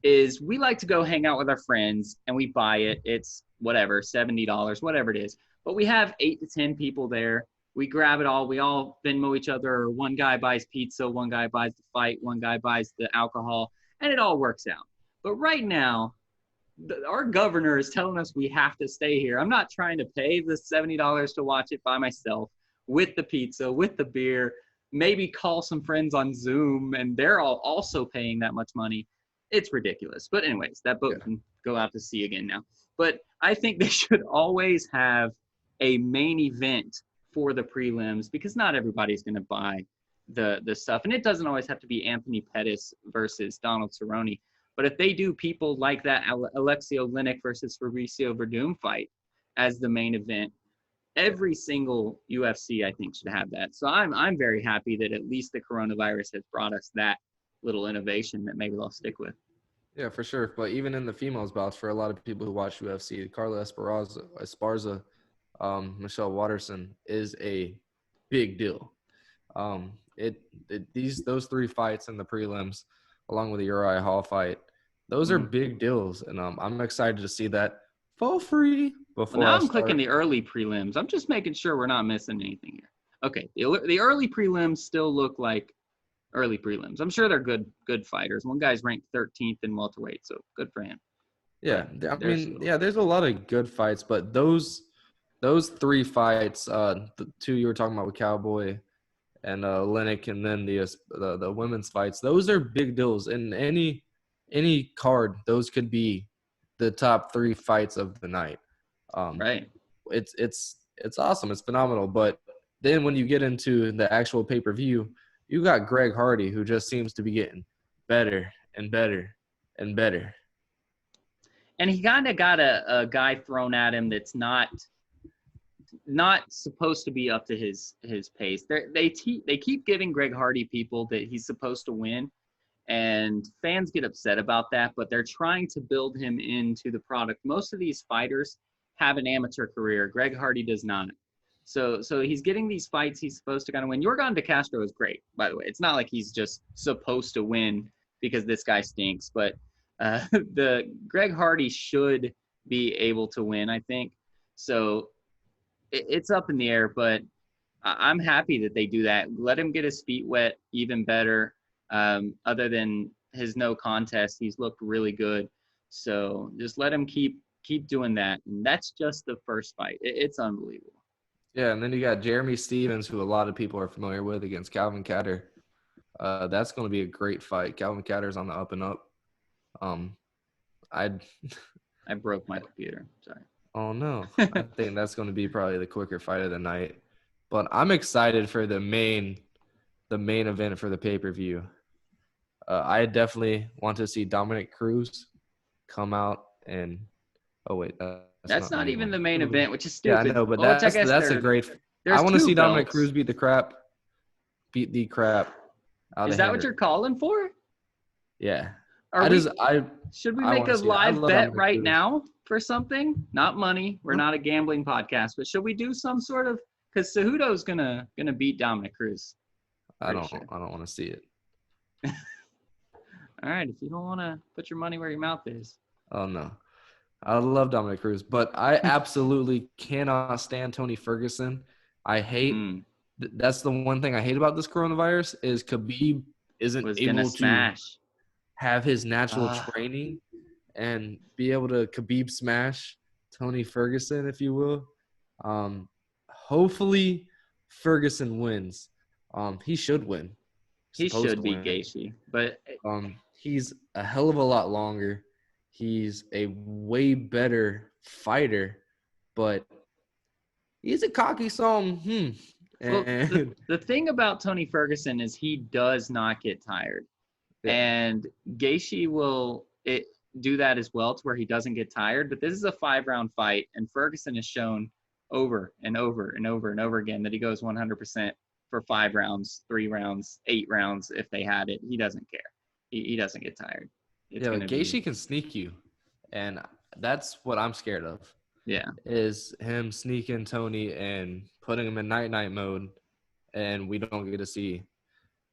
is we like to go hang out with our friends and we buy it. It's whatever, $70, whatever it is. But we have 8 to 10 people there. We grab it all. We all Venmo each other. One guy buys pizza. One guy buys the fight. One guy buys the alcohol. And it all works out. But right now, our governor is telling us we have to stay here. I'm not trying to pay the $70 to watch it by myself with the pizza, with the beer, maybe call some friends on Zoom, and they're all also paying that much money. It's ridiculous. But anyways, that boat can go out to sea again now. But I think they should always have a main event for the prelims because not everybody's going to buy the stuff. And it doesn't always have to be Anthony Pettis versus Donald Cerrone. But if they do people like that Alexei Oleinik versus Fabricio Verdum fight as the main event, every single UFC, I think, should have that. So I'm very happy that at least the coronavirus has brought us that little innovation that maybe they'll stick with. Yeah, for sure. But even in the females bouts, for a lot of people who watch UFC, Carla Esparza, Michelle Watterson is a big deal. Those 3 fights in the prelims, along with the Uriah Hall fight, those are big deals, and I'm excited to see that for free before. Well, now I'm clicking the early prelims. I'm just making sure we're not missing anything here. Okay, the early prelims still look like early prelims. I'm sure they're good fighters. One guy's ranked 13th in welterweight, so good for him. Yeah, there's a lot of good fights, but those 3 fights, the 2 you were talking about with Cowboy and Oleinik, and then the women's fights, those are big deals. In any card, those could be the top 3 fights of the night. Right. It's awesome. It's phenomenal. But then when you get into the actual pay-per-view, you got Greg Hardy, who just seems to be getting better and better and better. And he kind of got a guy thrown at him that's not supposed to be up to his pace. They keep giving Greg Hardy people that he's supposed to win, and fans get upset about that, but they're trying to build him into the product. Most of these fighters have an amateur career. Greg Hardy does not. So he's getting these fights he's supposed to kind of win. Yorgan De Castro is great, by the way. It's not like he's just supposed to win because this guy stinks, but the Greg Hardy should be able to win, I think. So it's up in the air, but I'm happy that they do that. Let him get his feet wet even better. Other than his no contest, he's looked really good. So just let him keep doing that. And that's just the first fight. It's unbelievable. Yeah, and then you got Jeremy Stevens, who a lot of people are familiar with, against Calvin Kattar. That's going to be a great fight. Calvin Kattar's on the up and up. I broke my computer. Sorry. Oh, no. I think that's going to be probably the quicker fight of the night. But I'm excited for the main event for the pay-per-view. I definitely want to see Dominic Cruz come out and – oh, wait, that's That's not the not main even one. the main event, which is Yeah, I stupid. know, but Well, which I guess that's a great – I there's want to two see Dominic belts. Cruz beat the crap out Is of that what Hendrick. you're calling for? Yeah. Are we? I Should we I make want a to see it. I live love bet Dominic right Cruz. now for something? Not money. We're Huh? not a gambling podcast, but should we do some sort of? Because Cejudo's gonna beat Dominic Cruz. Pretty sure. I don't want to see it. All right, if you don't want to put your money where your mouth is. Oh no. I love Dominic Cruz, but I absolutely cannot stand Tony Ferguson. I hate Mm, that's the one thing I hate about this coronavirus is Khabib isn't was gonna able to smash. have his natural Ah. training and be able to Khabib smash Tony Ferguson, if you will. Hopefully Ferguson wins. He should win. He Supposed should to beat win. Gaethje, but He's a hell of a lot longer. He's a way better fighter, but he's a cocky son. well, And the thing about Tony Ferguson is he does not get tired, yeah, and Gaethje will do that as well, to where he doesn't get tired. But this is a 5-round fight, and Ferguson has shown over and over and over and over again that he goes 100% for 5 rounds, 3 rounds, 8 rounds if they had it. He doesn't care. He doesn't get tired. It's yeah, gonna but be Gaethje can sneak you, and that's what I'm scared of. yeah. Is him sneaking Tony and putting him in night mode, and we don't get to see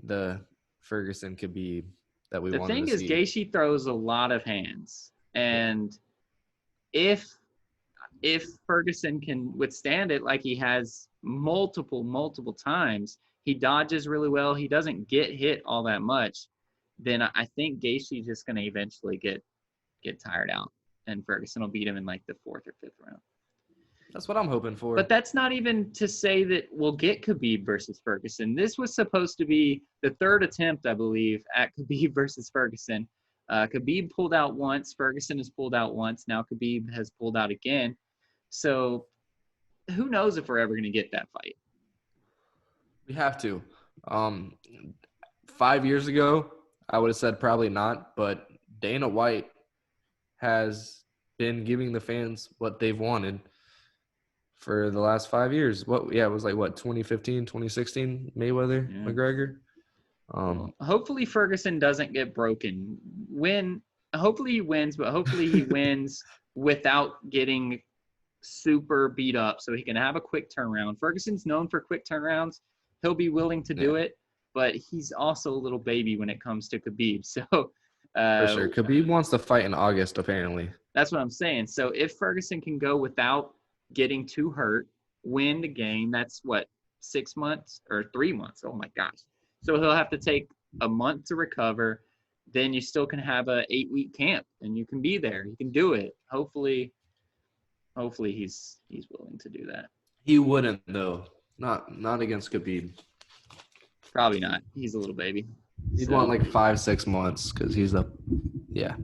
the Ferguson Khabib that we The wanted thing to is, see. Gaethje throws a lot of hands, and if Ferguson can withstand it, like he has multiple times, he dodges really well. He doesn't get hit all that much. Then I think Gaethje's just going to eventually get tired out, and Ferguson will beat him in like the 4th or 5th round. That's what I'm hoping for. But that's not even to say that we'll get Khabib versus Ferguson. This was supposed to be the 3rd attempt, I believe, at Khabib versus Ferguson. Khabib pulled out once. Ferguson has pulled out once. Now Khabib has pulled out again. So who knows if we're ever going to get that fight? We have to. 5 years ago, I would have said probably not, but Dana White has been giving the fans what they've wanted for the last 5 years. It was like 2015, 2016, Mayweather, Yeah. McGregor. Well, hopefully Ferguson doesn't get broken. Hopefully he wins, but hopefully he wins without getting super beat up, so he can have a quick turnaround. Ferguson's known for quick turnarounds. He'll be willing to do it, but he's also a little baby when it comes to Khabib. So for sure. Khabib wants to fight in August, apparently. that's what I'm saying. So if Ferguson can go without getting too hurt, win the game, that's what, 6 months or 3 months? Oh my gosh. So he'll have to take a month to recover. Then you still can have a 8-week camp, and you can be there. You can do it. Hopefully he's willing to do that. He wouldn't though. Not against Khabib. Probably not. He's a little baby. He'd want like 5-6 months because he's yeah.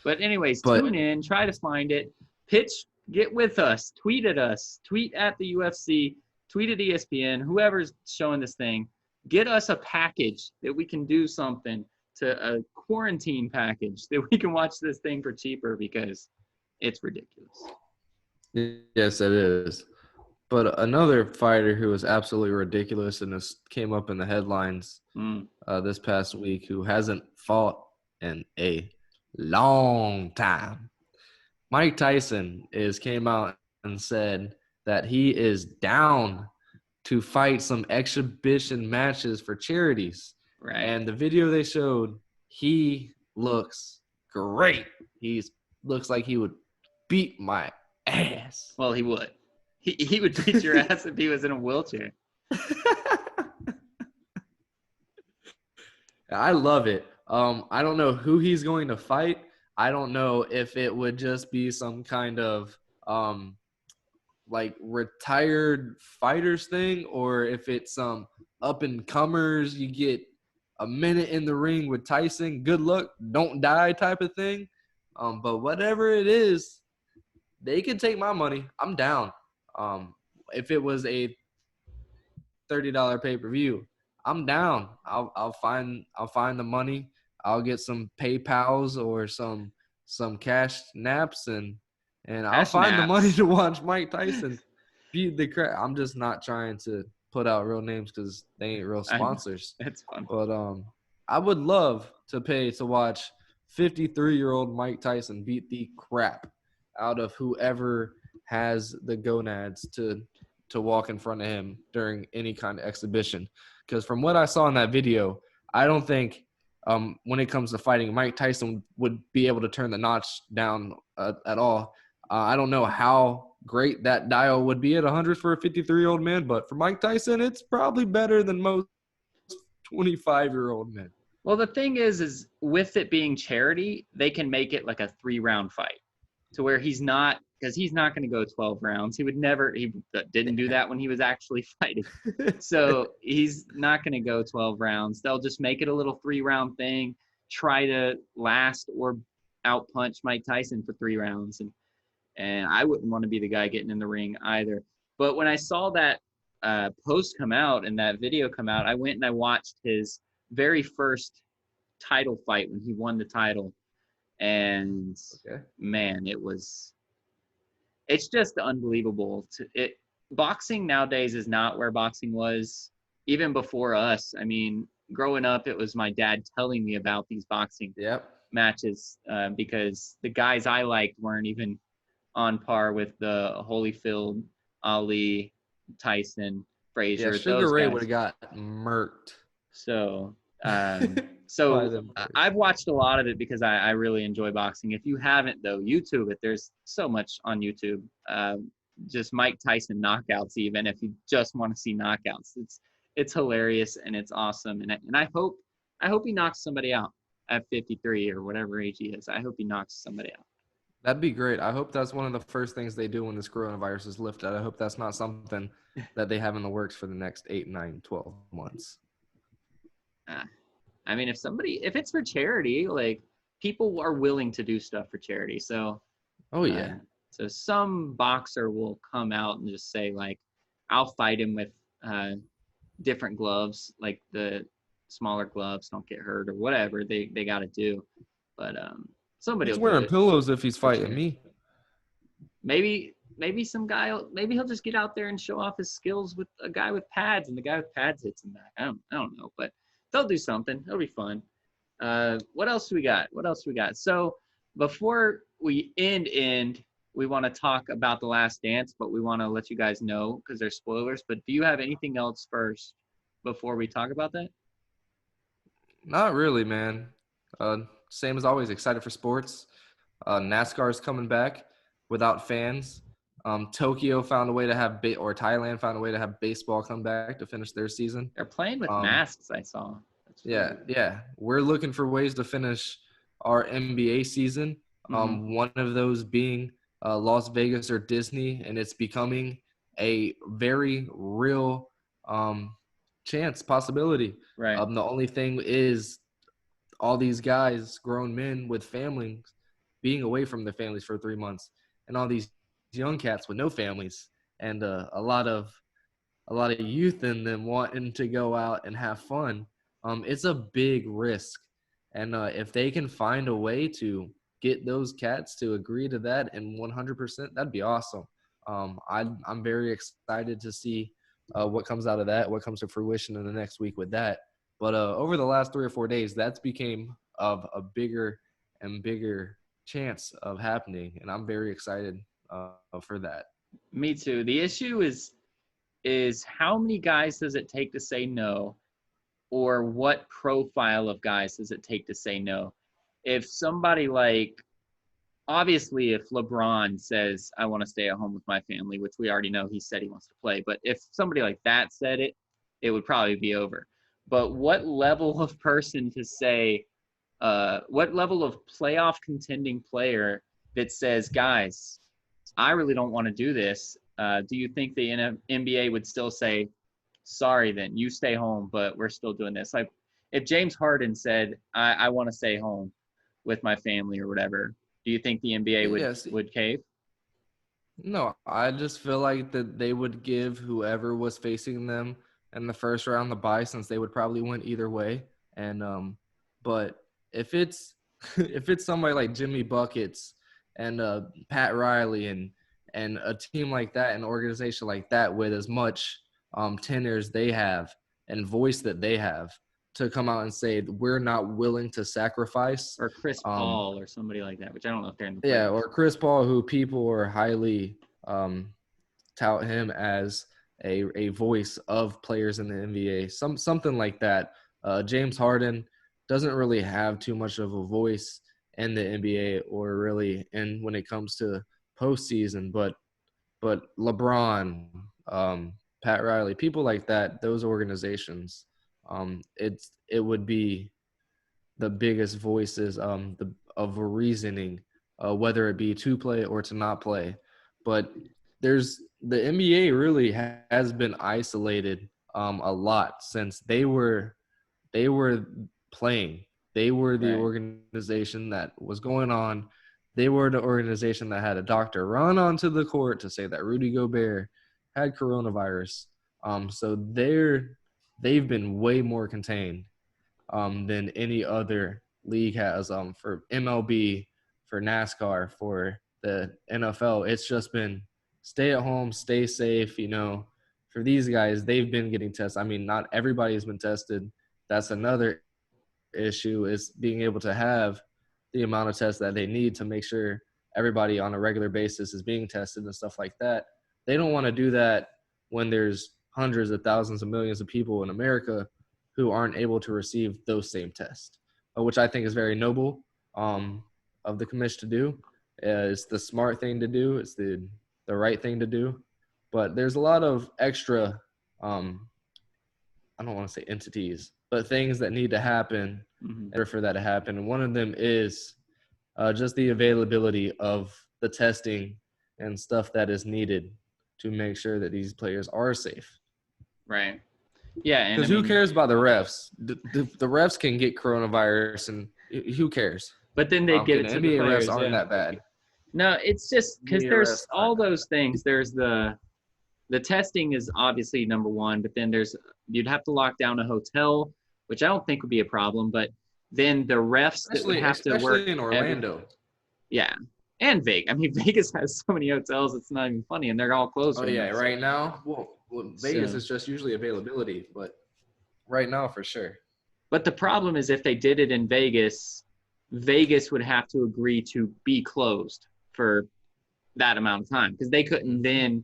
But anyways, tune in, try to find it, pitch, get with us, tweet at us, tweet at the UFC, tweet at ESPN, whoever's showing this thing. Get us a package that we can do something to a quarantine package that we can watch this thing for cheaper, because it's ridiculous. Yes, it is. But another fighter who was absolutely ridiculous and this came up in the headlines this past week, who hasn't fought in a long time. Mike Tyson came out and said that he is down to fight some exhibition matches for charities. Right. And the video they showed, he looks great. He looks like he would beat my ass. Well, he would. He would beat your ass if he was in a wheelchair. I love it. I don't know who he's going to fight. I don't know if it would just be some kind of like retired fighters thing, or if it's some up and comers. You get a minute in the ring with Tyson. Good luck, don't die type of thing. But whatever it is, they can take my money. I'm down. If it was a $30 pay-per-view, I'm down. I'll find the money. I'll get some PayPals or some cash naps and I'll Cash find the money naps. to watch Mike Tyson beat the crap. I'm just not trying to put out real names because they ain't real I know. sponsors. It's fun. But I would love to pay to watch 53-year-old Mike Tyson beat the crap out of whoever has the gonads to walk in front of him during any kind of exhibition. Because from what I saw in that video, I don't think when it comes to fighting, Mike Tyson would be able to turn the notch down at all. I don't know how great that dial would be at 100 for a 53-year-old man, but for Mike Tyson, it's probably better than most 25-year-old men. Well, the thing is with it being charity, they can make it like a 3-round fight to where he's not, because he's not going to go 12 rounds. He would never, he didn't do that when he was actually fighting. So he's not going to go 12 rounds. They'll just make it a little 3-round thing, try to last or outpunch Mike Tyson for 3 rounds. And I wouldn't want to be the guy getting in the ring either. But when I saw that post come out and that video come out, I went and I watched his very first title fight when he won the title. And Okay. man, it's just unbelievable. Boxing nowadays is not where boxing was even before us. I mean, growing up, it was my dad telling me about these boxing Yep. matches because the guys I liked weren't even on par with the Holyfield, Ali, Tyson, Yeah, Frazier, Sugar those Ray would guys. have got murked. So, By so them. I've watched a lot of it because I really enjoy boxing. If you haven't though, YouTube it. There's so much on YouTube. Just Mike Tyson knockouts. Even if you just want to see knockouts, it's hilarious and it's awesome. And I hope he knocks somebody out at 53 or whatever age he is. I hope he knocks somebody out. That'd be great. I hope that's one of the first things they do when this coronavirus is lifted. I hope that's not something that they have in the works for the next 8, 9, 12 months. I mean, if it's for charity, like people are willing to do stuff for charity. So, Oh, uh, yeah. so some boxer will come out and just say like, I'll fight him with different gloves, like the smaller gloves, don't get hurt or whatever they got to do. But somebody He's will do wearing it pillows if he's for fighting charity. me. Maybe some guy, maybe he'll just get out there and show off his skills with a guy with pads, and the guy with pads hits him back. I don't know, but they'll do something. It'll be fun. What else do we got? What else do we got? So before we end, we want to talk about The Last Dance, but we want to let you guys know because there's spoilers. But do you have anything else first before we talk about that? Not really, man. Same as always, excited for sports. NASCAR is coming back without fans. Tokyo found a way to have or Thailand found a way to have baseball come back to finish their season. They're playing with Um, masks, I saw. That's really yeah, yeah. We're looking for ways to finish our NBA season. mm-hmm. One of those being Las Vegas or Disney, and it's becoming a very real possibility. Right. The only thing is all these guys, grown men with families, being away from their families for 3 months, and all these young cats with no families, and a lot of youth in them wanting to go out and have fun. It's a big risk, and if they can find a way to get those cats to agree to that and 100%, that'd be awesome. I'm very excited to see what comes out of that, what comes to fruition in the next week with that. But over the last 3 or 4 days, that's became of a bigger and bigger chance of happening, and I'm very excited for that. Me too. The issue is how many guys does it take to say no, or what profile of guys does it take to say no? If somebody like, obviously, if LeBron says, I want to stay at home with my family, which we already know he said he wants to play, but if somebody like that said it, it would probably be over. But what level of person to say, what level of playoff contending player that says, guys, I really don't want to do this. Do you think the NBA would still say, sorry, then you stay home, but we're still doing this? Like if James Harden said, I want to stay home with my family or whatever, do you think the NBA Yes. would cave? No, I just feel like that they would give whoever was facing them in the first round the bye since they would probably win either way. And but if it's if it's somebody like Jimmy Buckets and Pat Riley and a team like that, an organization like that with as much tenure as they have and voice that they have to come out and say we're not willing to sacrifice. Or Chris Paul or somebody like that, which I don't know if they're in the Yeah, playoffs. or Chris Paul, who people are highly tout him as a voice of players in the NBA, something like that. James Harden doesn't really have too much of a voice in the NBA or really in when it comes to postseason, but LeBron, Pat Riley, people like that, those organizations, it would be the biggest voices of a reasoning, whether it be to play or to not play. But the NBA really has been isolated a lot since they were playing. They were the Right. organization that was going on. They were the organization that had a doctor run onto the court to say that Rudy Gobert had coronavirus. So they've been way more contained than any other league has. For MLB, for NASCAR, for the NFL, it's just been stay at home, stay safe. For these guys, they've been getting tested. I mean, not everybody has been tested. That's another issue, is being able to have the amount of tests that they need to make sure everybody on a regular basis is being tested and stuff like that. They don't want to do that when there's hundreds of thousands of millions of people in America who aren't able to receive those same tests, which I think is very noble of the commission to do. It's the smart thing to do. It's the right thing to do. But there's a lot of extra, I don't want to say entities, but things that need to happen in order for that to happen. And one of them is just the availability of the testing and stuff that is needed to make sure that these players are safe. Right. Yeah. And Because who cares about the refs? The refs can get coronavirus, and who cares? But then they'd give it The to the NBA players. refs aren't Yeah. that bad. No, it's just because NBA there's refs all aren't that those things. There's the testing is obviously number one, but then you'd have to lock down a hotel, which I don't think would be a problem. But then the refs that would have to work especially in Orlando. Yeah, and Vegas. I mean, Vegas has so many hotels; it's not even funny, and they're all closed. Oh right yeah, now. right now. Well, Vegas is just usually availability, but right now for sure. But the problem is, if they did it in Vegas, Vegas would have to agree to be closed for that amount of time because they couldn't then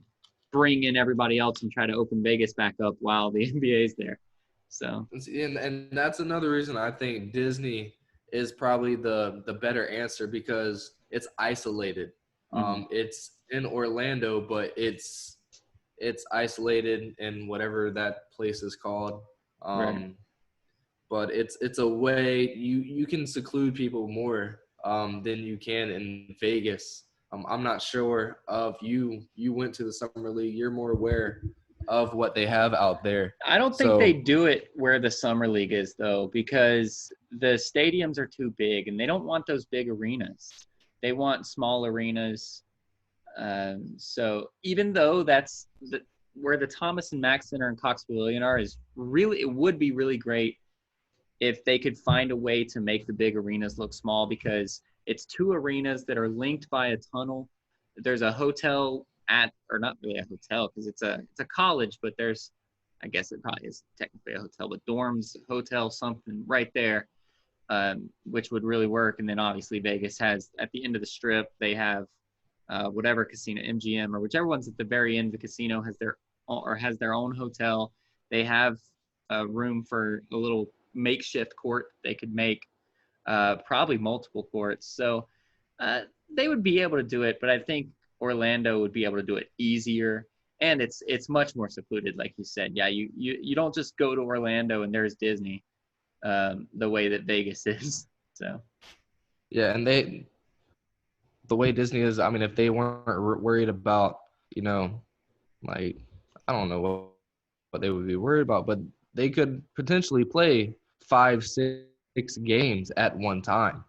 bring in everybody else and try to open Vegas back up while the NBA's there. So and that's another reason I think Disney is probably the better answer, because it's isolated. It's in Orlando, but it's isolated in whatever that place is called. Right. But it's a way you can seclude people more than you can in Vegas. I'm not sure of you went to the summer league. You're more aware of what they have out there. I don't think they do it where the summer league is, though, because the stadiums are too big and they don't want those big arenas. They want small arenas. So even though that's where the Thomas and Mack Center and Cox Pavilion are, it would be really great if they could find a way to make the big arenas look small, because it's two arenas that are linked by a tunnel. There's a hotel or not really a hotel because it's a college, but I guess it probably is technically a hotel, but dorms, hotel, something right there, which would really work. And then obviously Vegas has, at the end of the strip, they have whatever casino, MGM or whichever one's at the very end of the casino has their own hotel. They have room for a little makeshift court they could make, probably multiple courts. So they would be able to do it, but I think Orlando would be able to do it easier, and it's much more secluded, like you said. Yeah, you don't just go to Orlando and there's Disney, the way that Vegas is. So yeah, and the way Disney is, I mean, if they weren't worried about, like, I don't know what they would be worried about, but they could potentially play 5-6 games at one time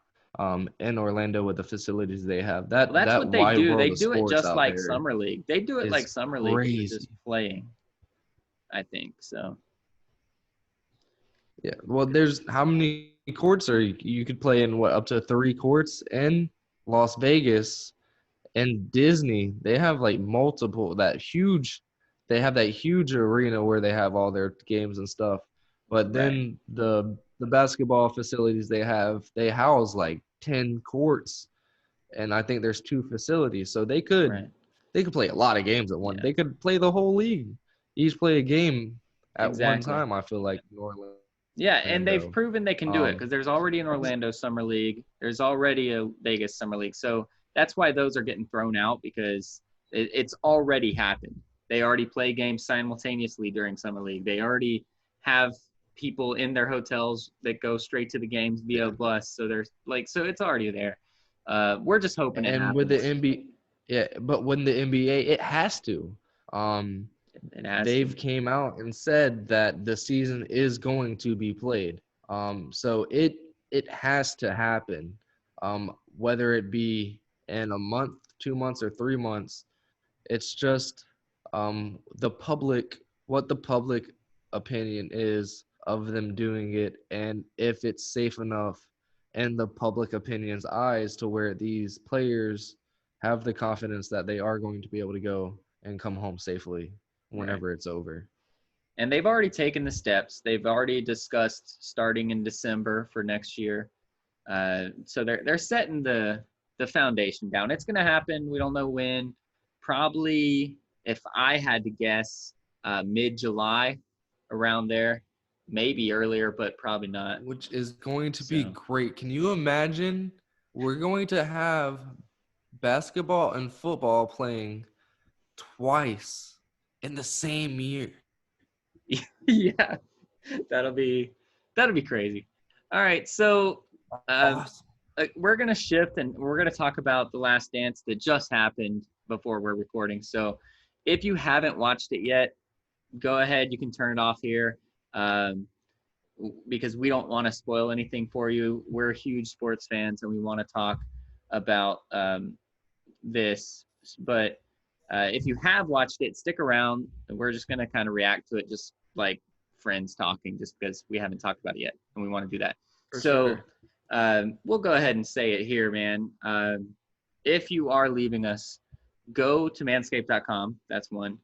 in Orlando with the facilities they have. That's what they do. They do it just like there Summer League. They do it like Summer League, crazy. just playing, I think so. Yeah. Well, there's how many courts, or you could play in up to 3 courts in Las Vegas. And Disney, they have like multiple they have that huge arena where they have all their games and stuff. But Right. then the basketball facilities they house like 10 courts, and I think there's 2 facilities. So Right. they could play a lot of games at one. Yeah. They could play the whole league. Each play a game at one Exactly. time, I feel Yeah. like in Yeah, and they've Orlando. proven they can do it because there's already an I was Orlando Summer League. There's already a Vegas Summer League. So that's why those are getting thrown out because it's already happened. They already play games simultaneously during Summer League. They already have people in their hotels that go straight to the games via yeah. bus. So there's like, so it's already there. We're just hoping it And with the happens. NBA, yeah, but when the NBA, it has to. Um, It has to. they've came out and said that the season is going to be played. So it has to happen. Whether it be in a month, 2 months, or 3 months, it's just what the public opinion is of them doing it, and if it's safe enough in the public opinion's eyes to where these players have the confidence that they are going to be able to go and come home safely Right. whenever it's over. And they've already taken the steps. They've already discussed starting in December for next year. So they're setting the foundation down. It's going to happen. We don't know when. Probably, if I had to guess, mid-July, around there. Maybe earlier, but probably not. Which is going to be So great. Can you imagine? We're going to have basketball and football playing twice in the same year. yeah, that'll be that'll be crazy. All right, so um, Awesome. we're gonna shift and we're gonna talk about the Last Dance that just happened before we're recording. So if you haven't watched it yet, go ahead. You can turn it off here um, because we don't want to spoil anything for you. We're huge sports fans and we want to talk about this. But if you have watched it, stick around. We're just going to kind of react to it just like friends talking, just because we haven't talked about it yet and we want to do that. For So sure. we'll go ahead and say it here, man. If you are leaving us, go to manscaped.com. That's one.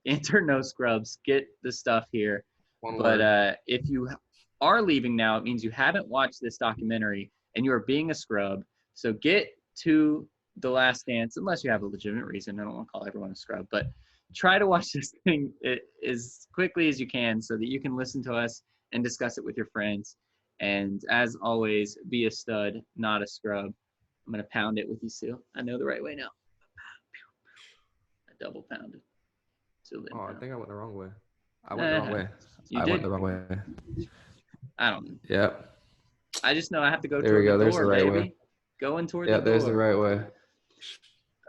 Enter no scrubs. Get the stuff here. One But word. if you are leaving now, it means you haven't watched this documentary and you are being a scrub. So get to The Last Dance, unless you have a legitimate reason. I don't want to call everyone a scrub, but try to watch this thing as quickly as you can so that you can listen to us and discuss it with your friends. And as always, be a stud, not a scrub. I'm going to pound it with you, Seal. I know the right way now. I double pounded. Seal didn't Oh, I pound. think I went the wrong way. I went the wrong way. You I went did. the wrong way. I don't know. Yep. I just know I have to go There we toward the go. There's the door, right way. baby. Going toward the Yeah, there's the door. right way.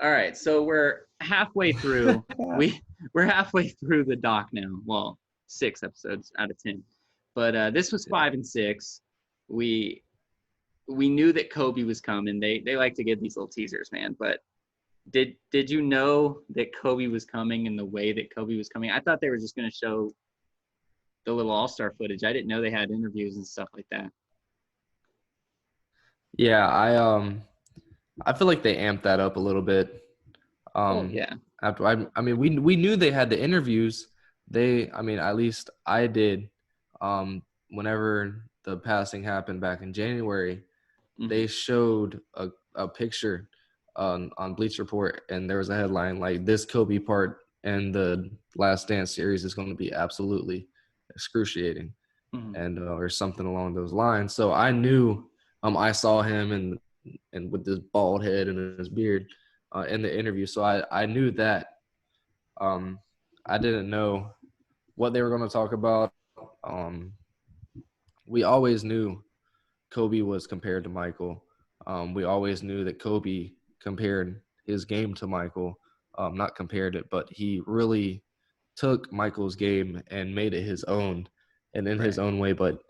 All right, so we're halfway through. We're halfway through the doc now. Well, 6 episodes out of 10, but this was 5 and 6. We knew that Kobe was coming. They like to give these little teasers, man. But did you know that Kobe was coming and the way that Kobe was coming? I thought they were just going to show the little All-Star footage. I didn't know they had interviews and stuff like that. Yeah, I feel like they amped that up a little bit. Oh Um, yeah. after I mean, we knew they had the interviews. I mean, at least I did. Whenever the passing happened back in January, Mm-hmm. they showed a picture on Bleach Report, and there was a headline like, "This Kobe part in the Last Dance series is going to be absolutely excruciating," Mm-hmm. and or something along those lines. So I knew. I saw him and with this bald head and his beard in the interview, so I knew that. Um, I didn't know what they were going to talk about. Um, we always knew Kobe was compared to Michael. We always knew that Kobe compared his game to Michael. Not compared it, but he really took Michael's game and made it his own and in his Right. own way. But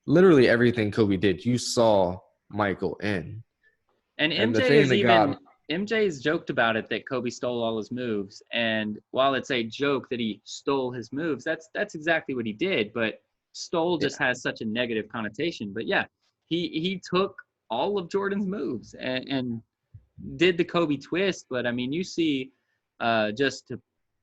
literally everything Kobe did, you saw Michael in. And And the MJ thing is that even got MJ's joked about it that Kobe stole all his moves. And while it's a joke that he stole his moves, that's exactly what he did. But stole yeah, just has such a negative connotation. But yeah, he took all of Jordan's moves and did the Kobe twist. But I mean, you see, just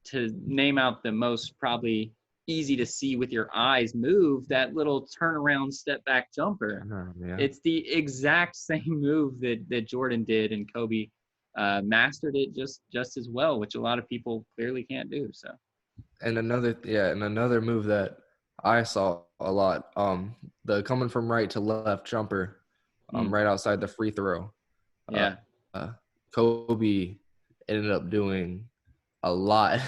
to name out the most probably easy to see with your eyes move, that little turnaround step back jumper. Yeah. It's the exact same move that Jordan did, and Kobe mastered it just as well, which a lot of people clearly can't do. So And another move that I saw a lot, the coming from right to left jumper, right outside the free throw. Yeah. Kobe ended up doing a lot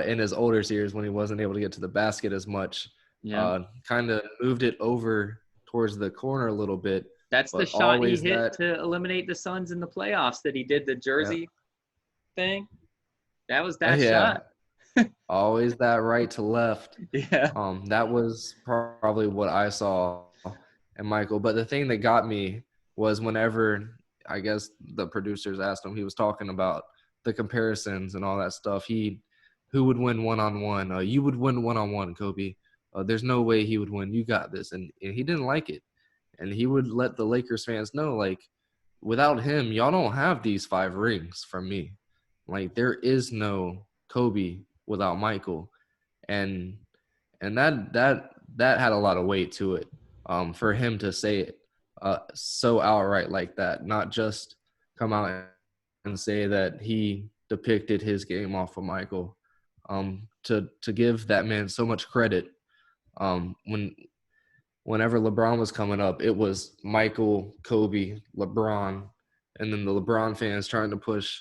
in his older years when he wasn't able to get to the basket as much. Yeah. Kind of moved it over towards the corner a little bit, That's the but shot he always hit that. to eliminate the Suns in the playoffs that he did the Yeah, jersey thing. That was that yeah, shot. always that right to left. Yeah. That was probably what I saw in Michael. But the thing that got me was whenever I guess the producers asked him, he was talking about the comparisons and all that stuff. Who would win one-on-one? You would win one-on-one, Kobe. There's no way he would win. You got this. And he didn't like it. And he would let the Lakers fans know, like, without him, y'all don't have these 5 rings from me. Like, there is no Kobe without Michael. And that had a lot of weight to it, for him to say it so outright like that, not just come out and say that he depicted his game off of Michael. To give that man so much credit, whenever LeBron was coming up, it was Michael, Kobe, LeBron, and then the LeBron fans trying to push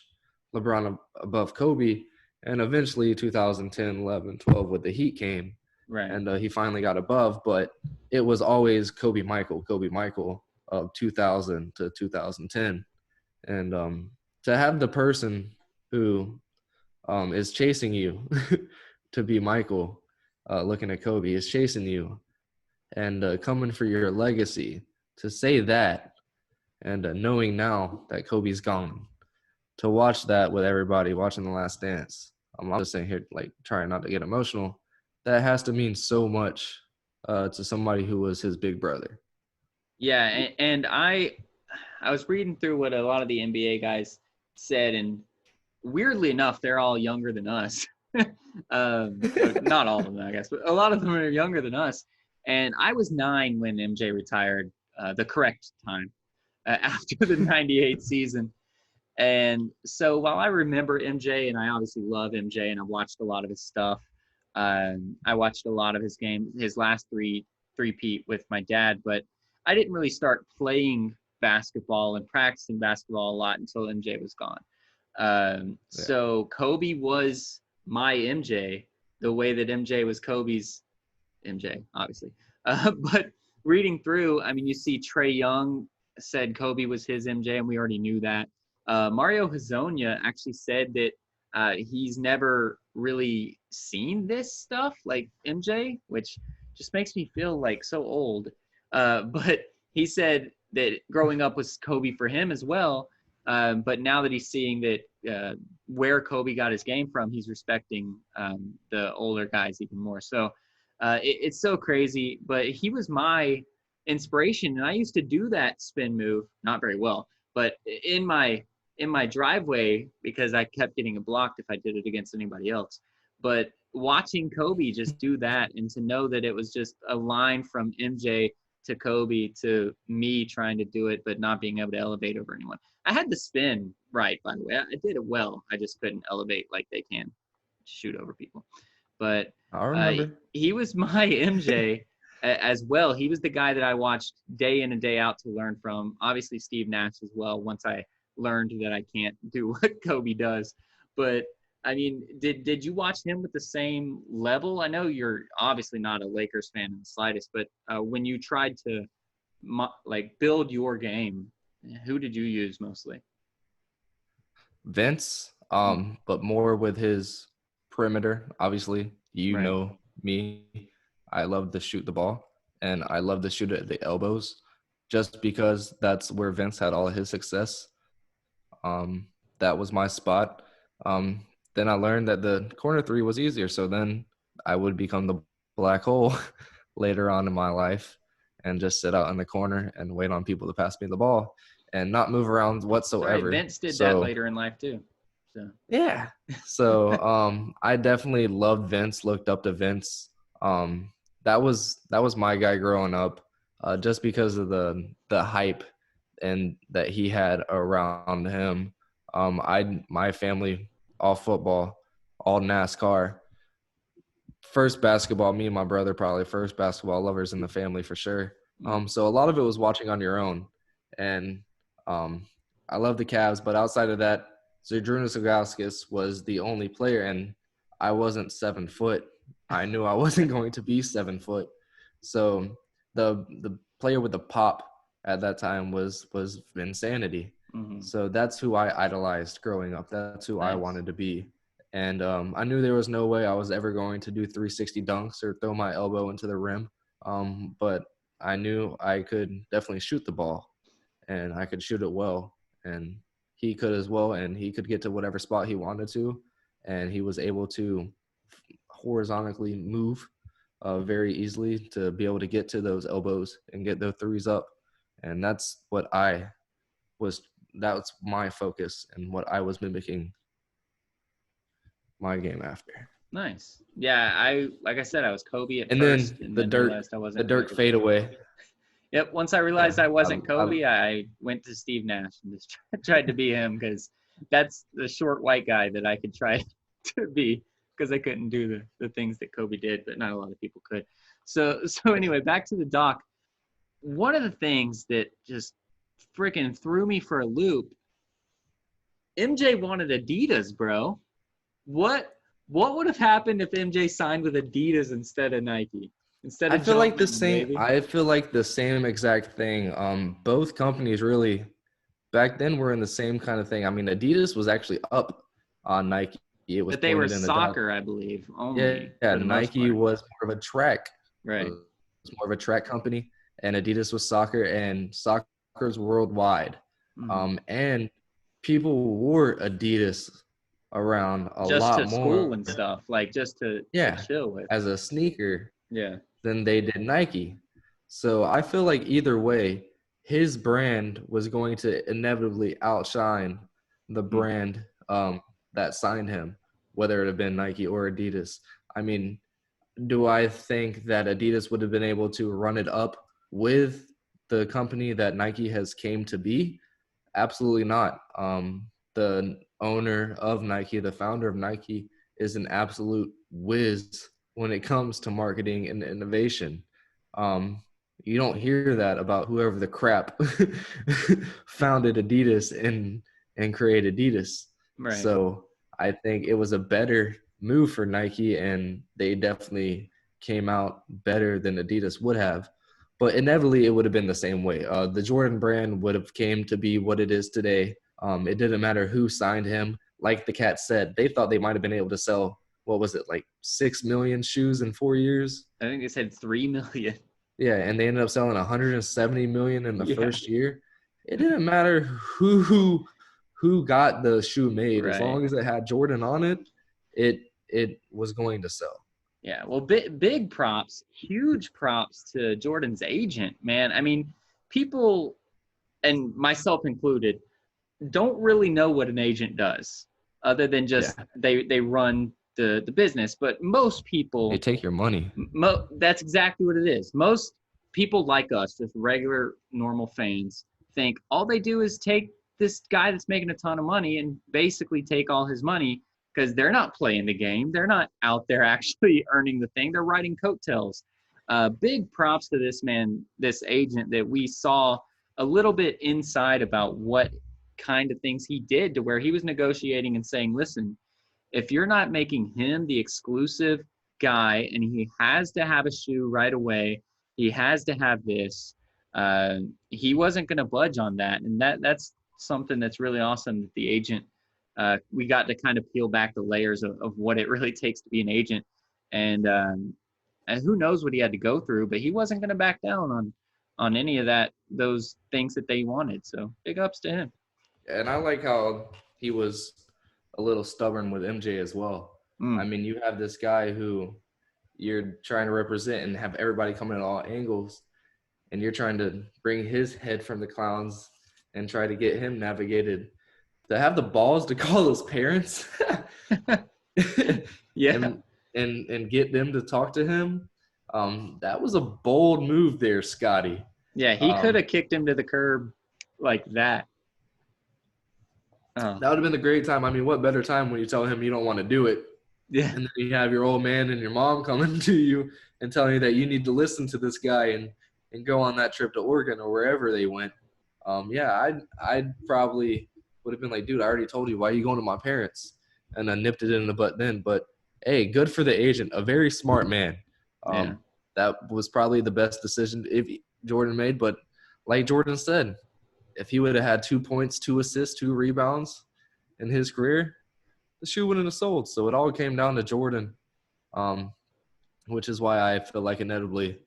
LeBron above Kobe. And eventually 2010, 11, 12 with the Heat came, Right. and he finally got above, but it was always Kobe Michael of 2000 to 2010. And to have the person who is chasing you to be Michael, looking at Kobe, is chasing you and coming for your legacy, to say that, and knowing now that Kobe's gone, to watch that with everybody watching The Last Dance. I'm just saying here, like, trying not to get emotional. That has to mean so much to somebody who was his big brother. Yeah, and I was reading through what a lot of the NBA guys said, and weirdly enough, they're all younger than us. Not all of them, I guess, but a lot of them are younger than us. And I was 9 when MJ retired, the correct time, after the '98 season. And so while I remember MJ, and I obviously love MJ, and I've watched a lot of his stuff, I watched a lot of his game, his last three-peat with my dad, but I didn't really start playing basketball and practicing basketball a lot until MJ was gone. So Kobe was my MJ, the way that MJ was Kobe's MJ, obviously. But reading through, I mean, you see Trey Young said Kobe was his MJ, and we already knew that. Mario Hazonia actually said that he's never really seen this stuff like MJ, which just makes me feel like so old. But he said that growing up was Kobe for him as well. But now that he's seeing that where Kobe got his game from, he's respecting the older guys even more. So it's so crazy. But he was my inspiration, and I used to do that spin move, not very well, but in my driveway because I kept getting blocked if I did it against anybody else. But watching Kobe just do that, and to know that it was just a line from MJ to Kobe to me trying to do it but not being able to elevate over anyone. I had the spin right, by the way. I did it well. I just couldn't elevate like they can shoot over people. But I remember. he was my MJ as well. He was the guy that I watched day in and day out to learn from. Obviously, Steve Nash as well, once I learned that I can't do what Kobe does. But I mean, did you watch him with the same level? I know you're obviously not a Lakers fan in the slightest, but when you tried to like build your game, who did you use mostly? Vince, but more with his perimeter. Obviously, you Right. know me. I love to shoot the ball, and I love to shoot it at the elbows, just because that's where Vince had all of his success. That was my spot. Then I learned that the corner three was easier, so then I would become the black hole later on in my life. and just sit out in the corner and wait on people to pass me the ball and not move around That's right. whatsoever. Vince did that So later in life too. So yeah. So I definitely loved Vince, looked up to Vince. That was my guy growing up, just because of the hype and that he had around him. My family, all football, all NASCAR. First basketball, me and my brother probably first basketball lovers in the family for sure. So a lot of it was watching on your own. And I love the Cavs, but outside of that, Zydrunas Ilgauskas was the only player, and I wasn't 7 foot. I knew I wasn't going to be 7 foot. So the player with the pop at that time was Insanity. mm-hmm. So that's who I idolized growing up. That's who I Nice. wanted to be. And I knew there was no way I was ever going to do 360 dunks or throw my elbow into the rim. But I knew I could definitely shoot the ball, and I could shoot it well. And he could as well, and he could get to whatever spot he wanted to. And he was able to horizontally move very easily to be able to get to those elbows and get those threes up. And that's what that's my focus and what I was mimicking my game after. Nice. Yeah, like I said, I was Kobe at And first, then and the then Dirk, realized I the wasn't Dirk Kobe. fadeaway. Yep. Once I realized Yeah, I wasn't Kobe, I went to Steve Nash and just tried to be him, because that's the short white guy that I could try to be, because I couldn't do the things that Kobe did, but not a lot of people could. So anyway, back to the doc. One of the things that just freaking threw me for a loop, MJ wanted Adidas, bro. What would have happened if MJ signed with Adidas instead of Nike? Instead I of feel like the Jumpman, same. baby. I feel like the same exact thing. Both companies really back then were in the same kind of thing. I mean, Adidas was actually up on Nike. It was But they were pointed in the dot. soccer, I believe, Yeah, only yeah. for the most Nike part. was more of a track. It Right. was more of a track company, and Adidas was soccer, and soccer's worldwide. Mm-hmm. And people wore Adidas around a Just lot to school more. and stuff, like just to Yeah, chill with. as a sneaker Yeah. than they did Nike. So I feel like either way, his brand was going to inevitably outshine the brand that signed him, whether it had been Nike or Adidas. I mean, do I think that Adidas would have been able to run it up with the company that Nike has came to be? Absolutely not. The owner of Nike, the founder of Nike, is an absolute whiz when it comes to marketing and innovation. You don't hear that about whoever the crap founded Adidas and created Adidas. Right. So I think it was a better move for Nike, and they definitely came out better than Adidas would have. But inevitably, it would have been the same way. The Jordan brand would have came to be what it is today. It didn't matter who signed him. Like the cat said, they thought they might have been able to sell, what was it, like 6 million shoes in 4 years? I think they said 3 million. Yeah, and they ended up selling 170 million in the Yeah. first year. It didn't matter who got the shoe made. As Right. long as it had Jordan on it, it was going to sell. Yeah. Well, big props, huge props to Jordan's agent, man. I mean, people, and myself included, don't really know what an agent does, other than just Yeah. they run the business. But most people, They take your money. that's exactly what it is. Most people like us, just regular normal fans, think all they do is take this guy that's making a ton of money and basically take all his money, because they're not playing the game. They're not out there actually earning the thing. They're riding coattails. Big props to this man, this agent, that we saw a little bit inside about what kind of things he did, to where he was negotiating and saying, listen, if you're not making him the exclusive guy, and he has to have a shoe right away, he has to have this, he wasn't going to budge on that. And that's something that's really awesome, that the agent, we got to kind of peel back the layers of what it really takes to be an agent. And who knows what he had to go through, but he wasn't going to back down on any of those things that they wanted. So big ups to him. And I like how he was a little stubborn with MJ as well. I mean, you have this guy who you're trying to represent and have everybody coming at all angles. and you're trying to bring his head from the clowns and try to get him navigated. To have the balls to call his parents Yeah. and get them to talk to him, that was a bold move there, Scotty. Yeah, he could have kicked him to the curb like that. Oh, That would have been a great time. I mean, what better time when you tell him you don't want to do it, yeah. and then you have your old man and your mom coming to you and telling you that you need to listen to this guy and go on that trip to Oregon or wherever they went. Yeah, I'd probably would have been like, dude, I already told you, why are you going to my parents? And I nipped it in the butt then. But hey, good for the agent, a very smart man. Yeah. That was probably the best decision Jordan made. But like Jordan said, if he would have had 2 points, 2 assists, 2 rebounds in his career, the shoe wouldn't have sold. So it all came down to Jordan, which is why I feel like inevitably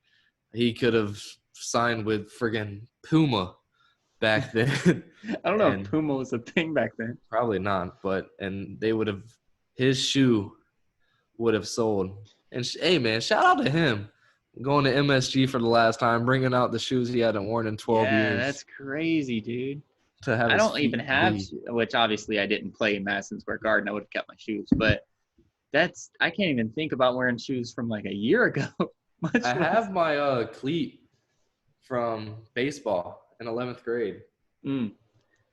he could have signed with friggin' Puma back then. I don't know if Puma was a thing back then. Probably not, and they would have – his shoe would have sold. And, hey, man, shout out to him going to MSG for the last time, bringing out the shoes he hadn't worn in 12 years. Yeah, that's crazy, dude. To have I don't even have – which obviously I didn't play in Madison Square Garden. I would have kept my shoes. But I can't even think about wearing shoes from like a year ago. I have my cleat from baseball in 11th grade.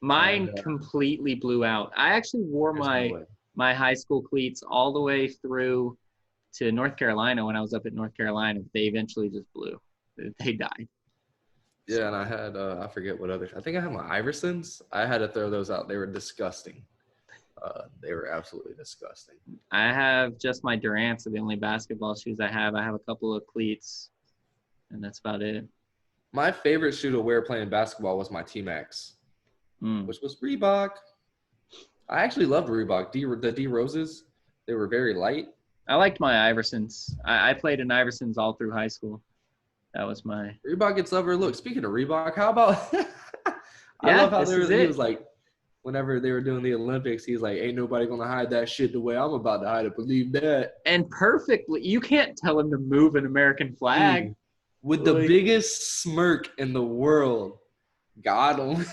Mine completely blew out. I actually wore my high school cleats all the way through to North Carolina when I was up at North Carolina. They eventually just blew. They died. Yeah, and I had I forget what others. I think I had my Iversons. I had to throw those out. They were disgusting. They were absolutely disgusting. I have just my Durants are the only basketball shoes I have. I have a couple of cleats, and that's about it. My favorite shoe to wear playing basketball was my T-Max, which was Reebok. I actually loved Reebok. The D Roses, they were very light. I liked my Iversons. I played in Iversons all through high school. That was my Reebok gets overlooked. Speaking of Reebok, how about I love how he was like, whenever they were doing the Olympics, he's like, ain't nobody gonna hide that shit the way I'm about to hide it. Believe that. And perfectly, you can't tell him to move an American flag. With the biggest smirk in the world. Got him.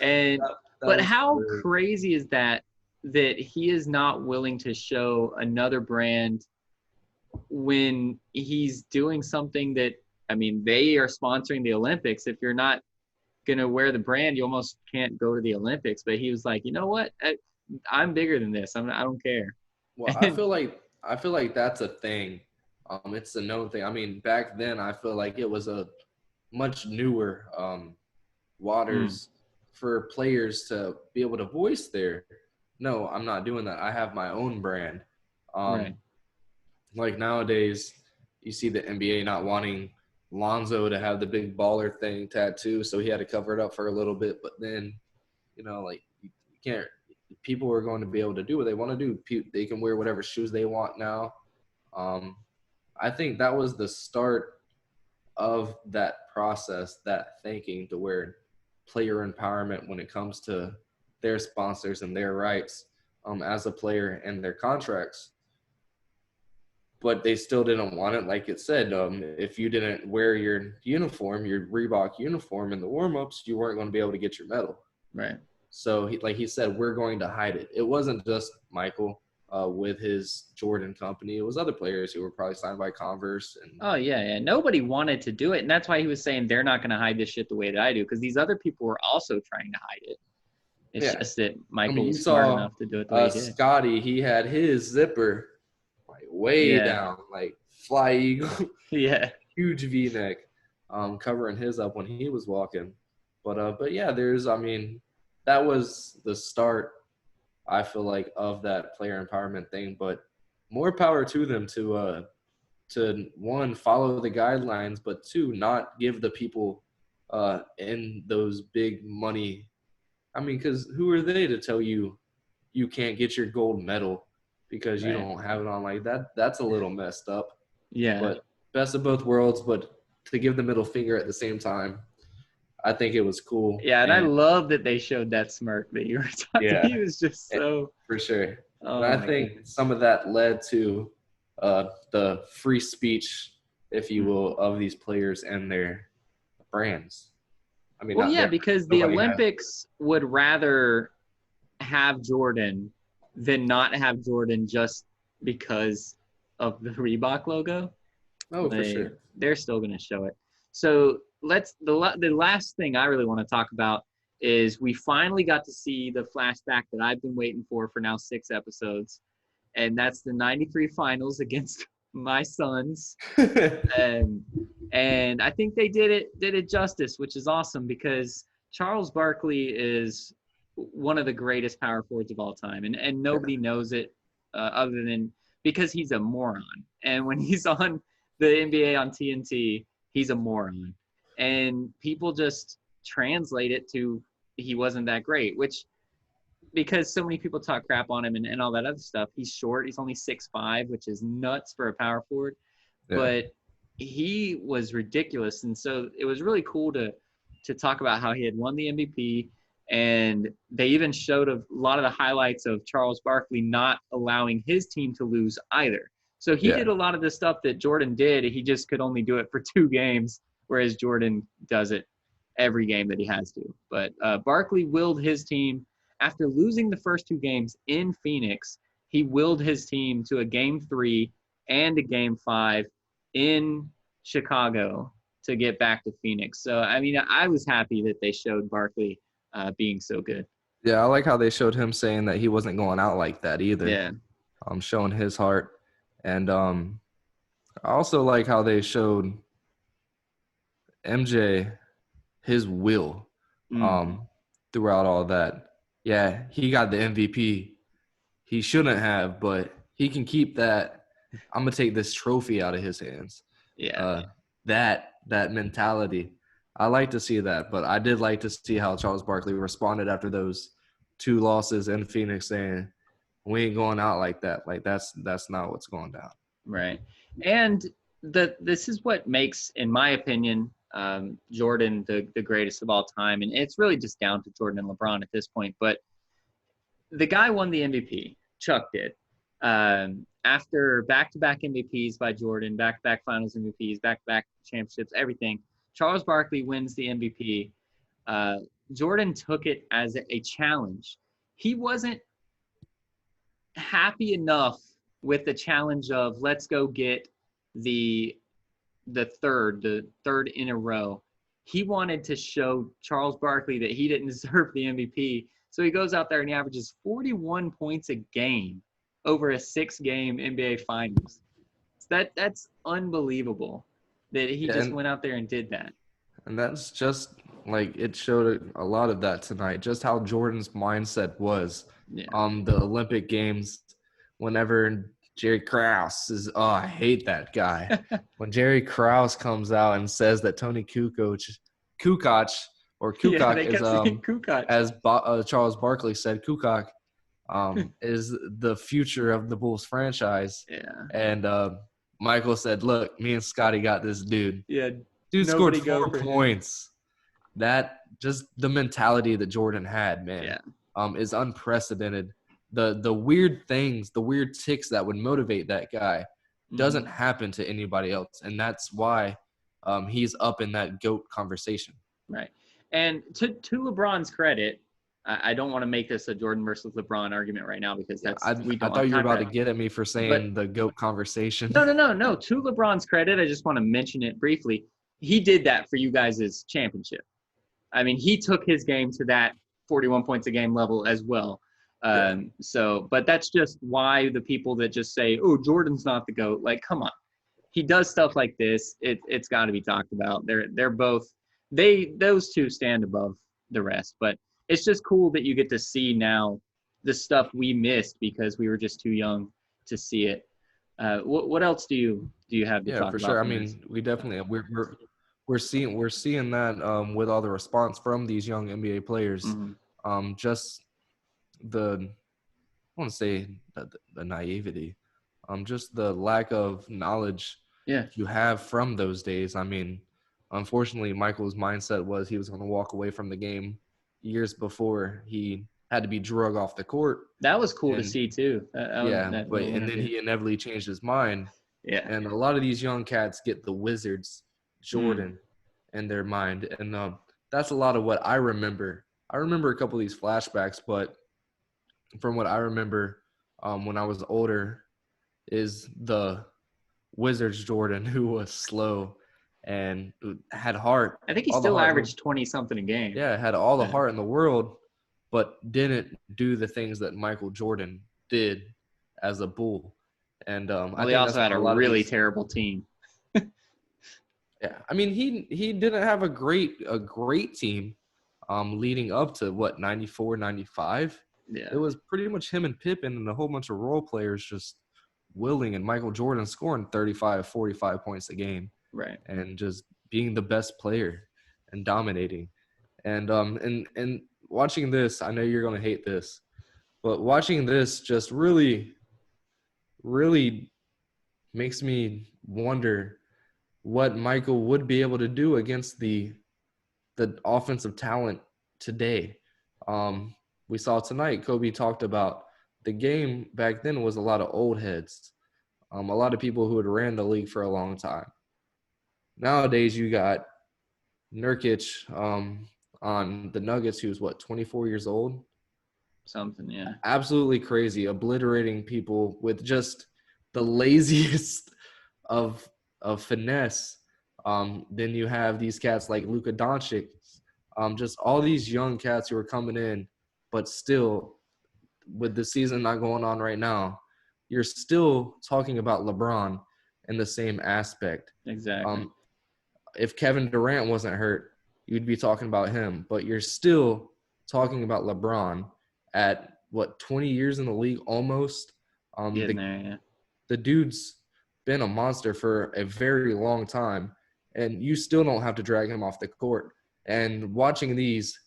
And but how crazy is that he is not willing to show another brand when he's doing something that, I mean, they are sponsoring the Olympics. If you're not going to wear the brand, you almost can't go to the Olympics. But he was like, you know what? I'm bigger than this. I don't care. Well, I feel like that's a thing. It's a known thing. I mean, back then, I feel like it was a much newer waters for players to be able to voice their, no, I'm not doing that. I have my own brand. Right. Like nowadays, you see the NBA not wanting Lonzo to have the big baller thing tattoo, so he had to cover it up for a little bit. But then, like you can't. People are going to be able to do what they want to do. They can wear whatever shoes they want now. I think that was the start of that process, that thinking to where player empowerment when it comes to their sponsors and their rights as a player and their contracts. But they still didn't want it. Like it said, if you didn't wear your uniform, your Reebok uniform in the warm-ups, you weren't going to be able to get your medal. Right. So, like he said, we're going to hide it. It wasn't just Michael with his Jordan company. It was other players who were probably signed by Converse. Oh, yeah. Nobody wanted to do it. And that's why he was saying they're not going to hide this shit the way that I do, because these other people were also trying to hide it. It's just that Michael was smart enough to do it the way he did. Scotty, he had his zipper like way down, like fly eagle. Yeah. Huge V-neck covering his up when he was walking. But yeah, that was the start, I feel like, of that player empowerment thing. But more power to them to one, follow the guidelines, but two, not give the people in those big money. I mean, because who are they to tell you you can't get your gold medal because you don't have it on like that? That's a little messed up. Yeah. But best of both worlds, but to give the middle finger at the same time, I think it was cool. Yeah, and I love that they showed that smirk that you were talking. Yeah, he was just so for sure. Oh, and I think some of that led to the free speech, if you will, of these players and their brands. I mean, Well, not yeah, their because the nobody has. Olympics would rather have Jordan than not have Jordan just because of the Reebok logo. Oh, for Like sure. they're still going to show it. So the last thing I really want to talk about is we finally got to see the flashback that I've been waiting for now 6 episodes, and that's the '93 finals against my Suns. Um, and I think they did it justice, which is awesome because Charles Barkley is one of the greatest power forwards of all time, and nobody knows it other than because he's a moron. And when he's on the NBA on TNT, he's a moron, and people just translate it to he wasn't that great, which because so many people talk crap on him and all that other stuff. He's short. He's only 6'5", which is nuts for a power forward. Yeah. But he was ridiculous, and so it was really cool to talk about how he had won the MVP, and they even showed a lot of the highlights of Charles Barkley not allowing his team to lose either. So he Yeah. did a lot of the stuff that Jordan did. He just could only do it for 2 games, whereas Jordan does it every game that he has to. But Barkley willed his team after losing the first 2 games in Phoenix. He willed his team to a game 3 and a game 5 in Chicago to get back to Phoenix. So, I mean, I was happy that they showed Barkley being so good. Yeah, I like how they showed him saying that he wasn't going out like that either. Yeah. Showing his heart. And I also like how they showed MJ his will Mm. throughout all that. Yeah, he got the MVP. He shouldn't have, but he can keep that. I'm gonna take this trophy out of his hands. Yeah. Uh, that mentality. I like to see that, but I did like to see how Charles Barkley responded after those 2 losses in Phoenix, saying, "We ain't going out like that. Like that's not what's going down." Right. And this is what makes, in my opinion, Jordan the greatest of all time. And it's really just down to Jordan and LeBron at this point. But the guy won the MVP. Chuck did. After back-to-back MVPs by Jordan, back-to-back Finals MVPs, back-to-back championships, everything, Charles Barkley wins the MVP. Jordan took it as a challenge. He wasn't happy enough with the challenge of let's go get the third in a row. He wanted to show Charles Barkley that he didn't deserve the MVP. So he goes out there and he averages 41 points a game over a 6-game NBA Finals. That's unbelievable that he Yeah, just went out there and did that. and that's just like it showed a lot of that tonight. Just how Jordan's mindset was. Yeah. The Olympic Games, whenever Jerry Krause is, oh, I hate that guy. When Jerry Krause comes out and says that Tony Kukoc Yeah, they is kept saying Kukoc. as Charles Barkley said, Kukoc is the future of the Bulls franchise. Yeah. And Michael said, "Look, me and Scotty got this dude. Yeah. Dude scored Nobody go 4 for him. points." That just the mentality that Jordan had, man, Yeah. is unprecedented. The weird things, the weird ticks that would motivate that guy doesn't happen to anybody else, and that's why he's up in that GOAT conversation. Right. And to LeBron's credit, I don't want to make this a Jordan versus LeBron argument right now because that's I we don't thought have you were time about for to that. get at me for saying the GOAT conversation. No. To LeBron's credit, I just want to mention it briefly. He did that for you guys' championship. I mean, he took his game to that 41 points a game level as well. So, but that's just why the people that just say, "Oh, Jordan's not the GOAT," like, come on. He does stuff like this. It's got to be talked about. They're both those two stand above the rest. But it's just cool that you get to see now the stuff we missed because we were just too young to see it. What else do you have to talk about? Yeah, for sure. I from this? mean, we definitely we're seeing that with all the response from these young NBA players. Just I want to say the naivety, just the lack of knowledge you have from those days. I mean, unfortunately, Michael's mindset was he was going to walk away from the game years before he had to be drug off the court. That was cool to see too. Then he inevitably changed his mind. Yeah. And a lot of these young cats get the Wizards, Jordan, in their mind. And that's a lot of what I remember. I remember a couple of these flashbacks, but from what I remember when I was older is the Wizards Jordan, who was slow and had heart, I think he all the still heart. averaged 20-something a game. Yeah, had all the heart in the world, but didn't do the things that Michael Jordan did as a Bull. And I Well, he think that's also had what a a lot of really these. terrible team. Yeah, I mean he didn't have a great team, leading up to what 94, 95. Yeah. It was pretty much him and Pippen and a whole bunch of role players just willing, and Michael Jordan scoring 35, 45 points a game Right. and just being the best player and dominating. And watching this, I know you're gonna hate this, but watching this just really, really makes me wonder what Michael would be able to do against the offensive talent today. We saw tonight, Kobe talked about the game back then was a lot of old heads, a lot of people who had ran the league for a long time. Nowadays, you got Nurkic on the Nuggets, who's what, 24 years old? Something, yeah. Absolutely crazy, obliterating people with just the laziest of finesse. Then you have these cats like Luka Doncic, just all these young cats who are coming in, but still, with the season not going on right now, you're still talking about LeBron in the same aspect. Exactly. If Kevin Durant wasn't hurt, you'd be talking about him, but you're still talking about LeBron at what, 20 years in the league almost. Getting there, yeah. The dude's been a monster for a very long time, and you still don't have to drag him off the court. And watching these,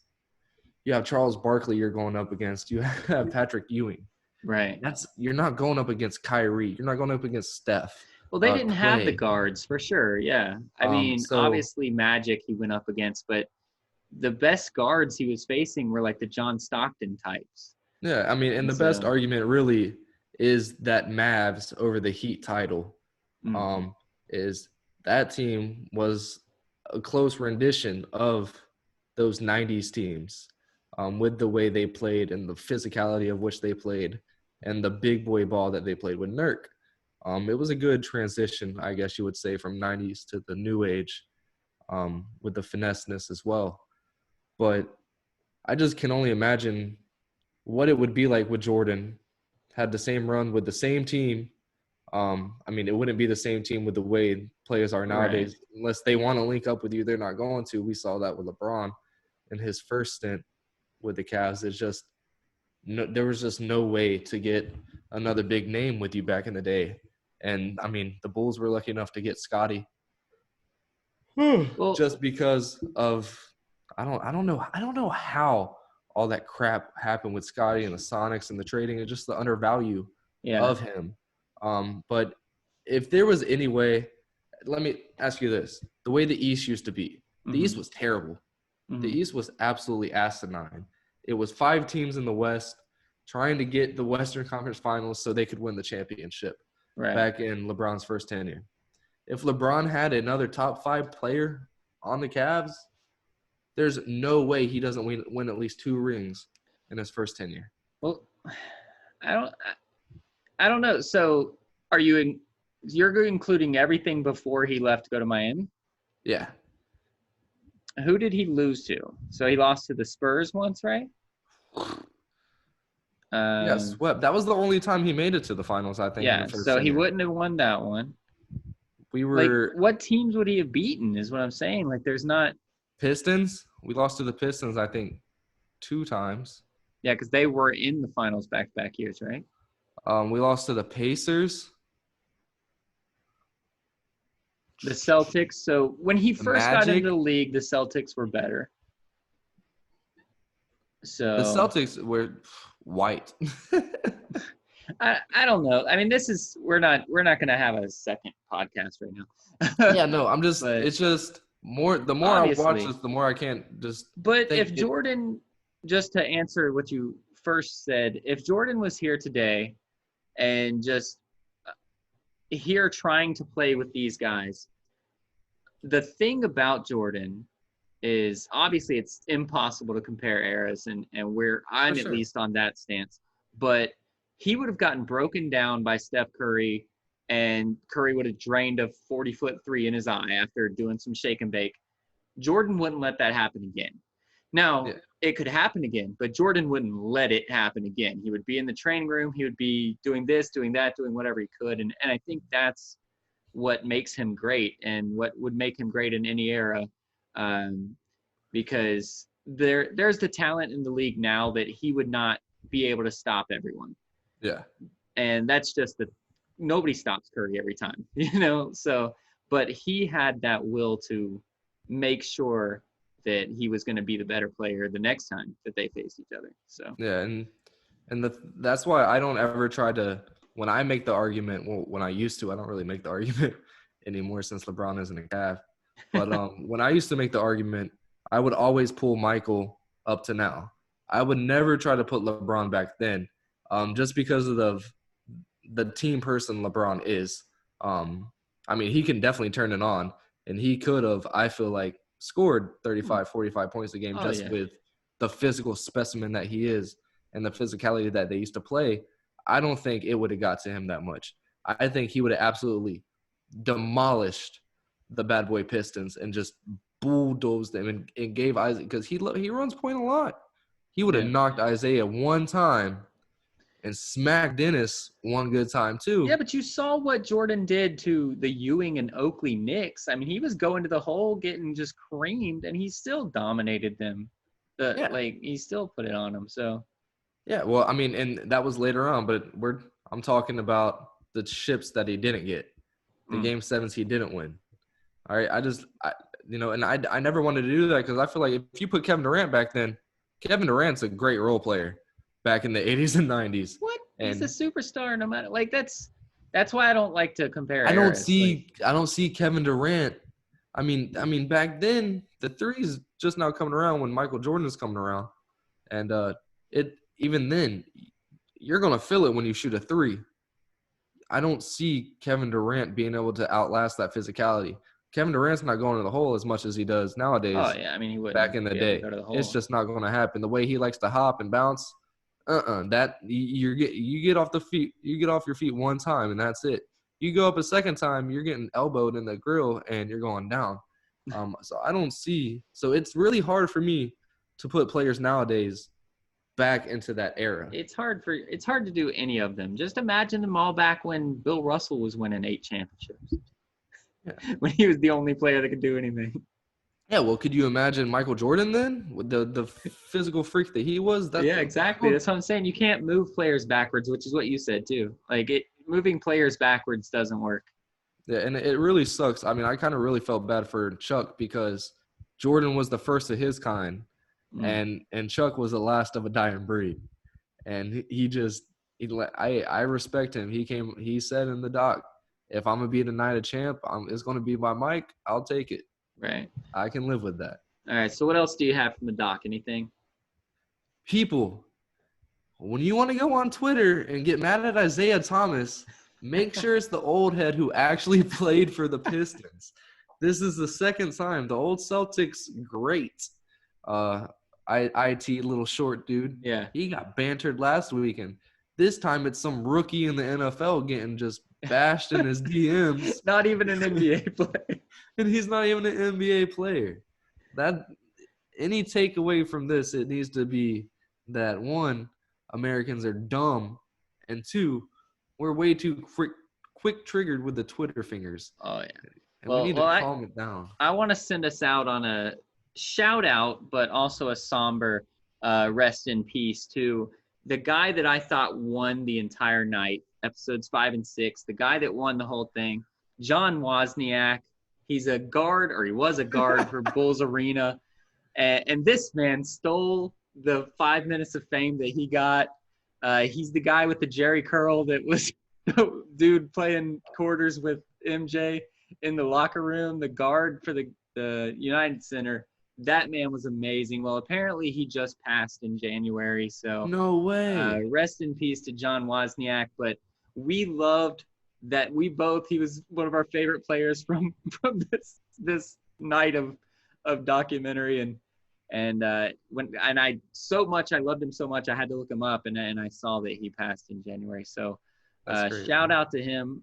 you have Charles Barkley you're going up against. You have Patrick Ewing. Right. You're not going up against Kyrie. You're not going up against Steph. Well, they didn't have the Clay. guards for sure. Yeah. I mean, So obviously Magic he went up against, but the best guards he was facing were like the John Stockton types. yeah, I mean, and the best argument really is that Mavs over the Heat title. Is that team was a close rendition of those 90s teams, with the way they played and the physicality of which they played and the big boy ball that they played with Nurk. It was a good transition, I guess you would say, from 90s to the new age, with the finesseness as well. But I just can only imagine what it would be like with Jordan had the same run with the same team. I mean, it wouldn't be the same team with the way players are nowadays. Right. Unless they want to link up with you, they're not going to. We saw that with LeBron in his first stint with the Cavs. It's just there was just no way to get another big name with you back in the day. And I mean, the Bulls were lucky enough to get Scottie, just because of I don't know how all that crap happened with Scottie and the Sonics and the trading and just the undervalue of him. But if there was any way, let me ask you this: the way the East used to be, the East was terrible. The East was absolutely asinine. It was 5 teams in the West trying to get the Western Conference Finals so they could win the championship back in LeBron's first tenure. If LeBron had another top 5 player on the Cavs, there's no way he doesn't win at least 2 rings in his first tenure. Well, I don't know. So you're including everything before he left to go to Miami? Yeah. Who did he lose to? So he lost to the Spurs once, right? Yes, swept. That was the only time he made it to the finals, I think. Yeah, in the first so tenure. he wouldn't have won that one. We were what teams would he have beaten is what I'm saying. Like there's not Pistons. We lost to the Pistons, I think, 2 times. Yeah, because they were in the finals back-to-back years, right? We lost to the Pacers. The Celtics. So when he first got into the league, the Celtics were better. So the Celtics were white. I don't know. I mean, we're not going to have a second podcast right now. Yeah, no, I'm just. But it's just more. The more I watch this, the more I can't just. But if Jordan, just to answer what you first said, if Jordan was here today, and just here trying to play with these guys, the thing about Jordan is obviously it's impossible to compare eras, and where For I'm at sure. least on that stance. But he would have gotten broken down by Steph Curry, and Curry would have drained a 40-foot three in his eye after doing some shake and bake. Jordan wouldn't let that happen again. Now, Yeah. it could happen again, but Jordan wouldn't let it happen again. He would be in the training room, he would be doing this, doing that, doing whatever he could. And I think that's what makes him great and what would make him great in any era. Um, because there's the talent in the league now that he would not be able to stop everyone. Yeah. And that's just the nobody stops Curry every time, you know. So, but he had that will to make sure that he was going to be the better player the next time that they faced each other. So, Yeah, and that's why I don't ever try to when I make the argument. Well, when I used to, I don't really make the argument anymore since LeBron isn't a Cav. But when I used to make the argument, I would always pull Michael up to now. I would never try to put LeBron back then, just because of the team person LeBron is. Um, I mean, he can definitely turn it on, and he could have, I feel like, scored 35, 45 points a game oh just yeah, with the physical specimen that he is and the physicality that they used to play. I don't think it would have got to him that much. I think he would have absolutely demolished the bad boy Pistons and just bulldozed them and gave Isaac, because he runs point a lot. He would have yeah. knocked Isaiah one time and smacked Dennis one good time Yeah, too. but you saw what Jordan did to the Ewing and Oakley Knicks. I mean, he was going to the hole, getting just creamed, and he still dominated them. Yeah. Like he still put it on them. So Yeah, well, I mean, and that was later on, but I'm talking about the chips that he didn't get, the mm, game sevens he didn't win. All right, and I never wanted to do that because I feel like if you put Kevin Durant back then, Kevin Durant's a great role player back in the 80s and 90s, what? He's a and superstar, no matter. Like that's why I don't like to compare eras. Like I don't see Kevin Durant. I mean, back then the three's just now coming around when Michael Jordan is coming around, and it even then you're gonna feel it when you shoot a three. I don't see Kevin Durant being able to outlast that physicality. Kevin Durant's not going to the hole as much as he does oh nowadays. yeah, I mean he Back wouldn't in the be able to day, go to the it's hole. just not going to happen. The way he likes to hop and bounce, that you get off the feet, you get off your feet one time, and that's it. You go up a second time, you're getting elbowed in the grill, and you're going down. So I don't see. So it's really hard for me to put players nowadays back into that era. It's hard to do any of them. Just imagine them all back when Bill Russell was winning 8 championships, Yeah. when he was the only player that could do anything. Yeah, well, could you imagine Michael Jordan then with the physical freak that he was? Yeah, exactly. That's what I'm saying. You can't move players backwards, which is what you said too. Like moving players backwards doesn't work. Yeah, and it really sucks. I mean, I kind of really felt bad for Chuck because Jordan was the first of his kind, Mm, and Chuck was the last of a dying breed. And he just I respect him. He said in the doc, if I'm gonna be the night of champ, it's gonna be by Mike. I'll take it. right. I can live with that. All right. So what else do you have from the doc? Anything? People, when you want to go on Twitter and get mad at Isaiah Thomas, make sure it's the old head who actually played for the Pistons. This is the second time. The old Celtics, great. Uh, IT little short dude. Yeah. He got bantered last weekend. This time it's some rookie in the NFL getting just bashed in his DMs, Not even an NBA player. and he's not even an NBA player. That any takeaway from this, it needs to be that one, Americans are dumb, and two, we're way too quick triggered with the Twitter fingers, Oh yeah. and we need to I calm it down. I want to send us out on a shout out, but also a somber rest in peace to the guy that I thought won the entire night, episodes 5 and 6. The guy that won the whole thing, John Wozniak. He's a guard, or he was a guard for Bulls Arena. And this man stole the 5 minutes of fame that he got. He's the guy with the Jerry curl that was the dude playing quarters with MJ in the locker room, the guard for the United Center. That man was amazing. Well, apparently he just passed in January. So No way. rest in peace to John Wozniak. But we loved that he was one of our favorite players from this night of documentary. And I loved him so much I had to look him up, and I saw that he passed in January. So That's great. shout out to him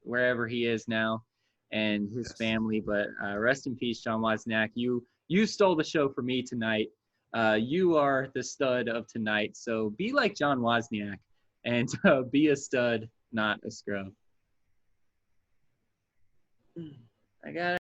wherever he is now and his Yes. family. But rest in peace, John Wozniak. You stole the show for me tonight. You are the stud of tonight. So be like John Wozniak and be a stud, not a scrub. I got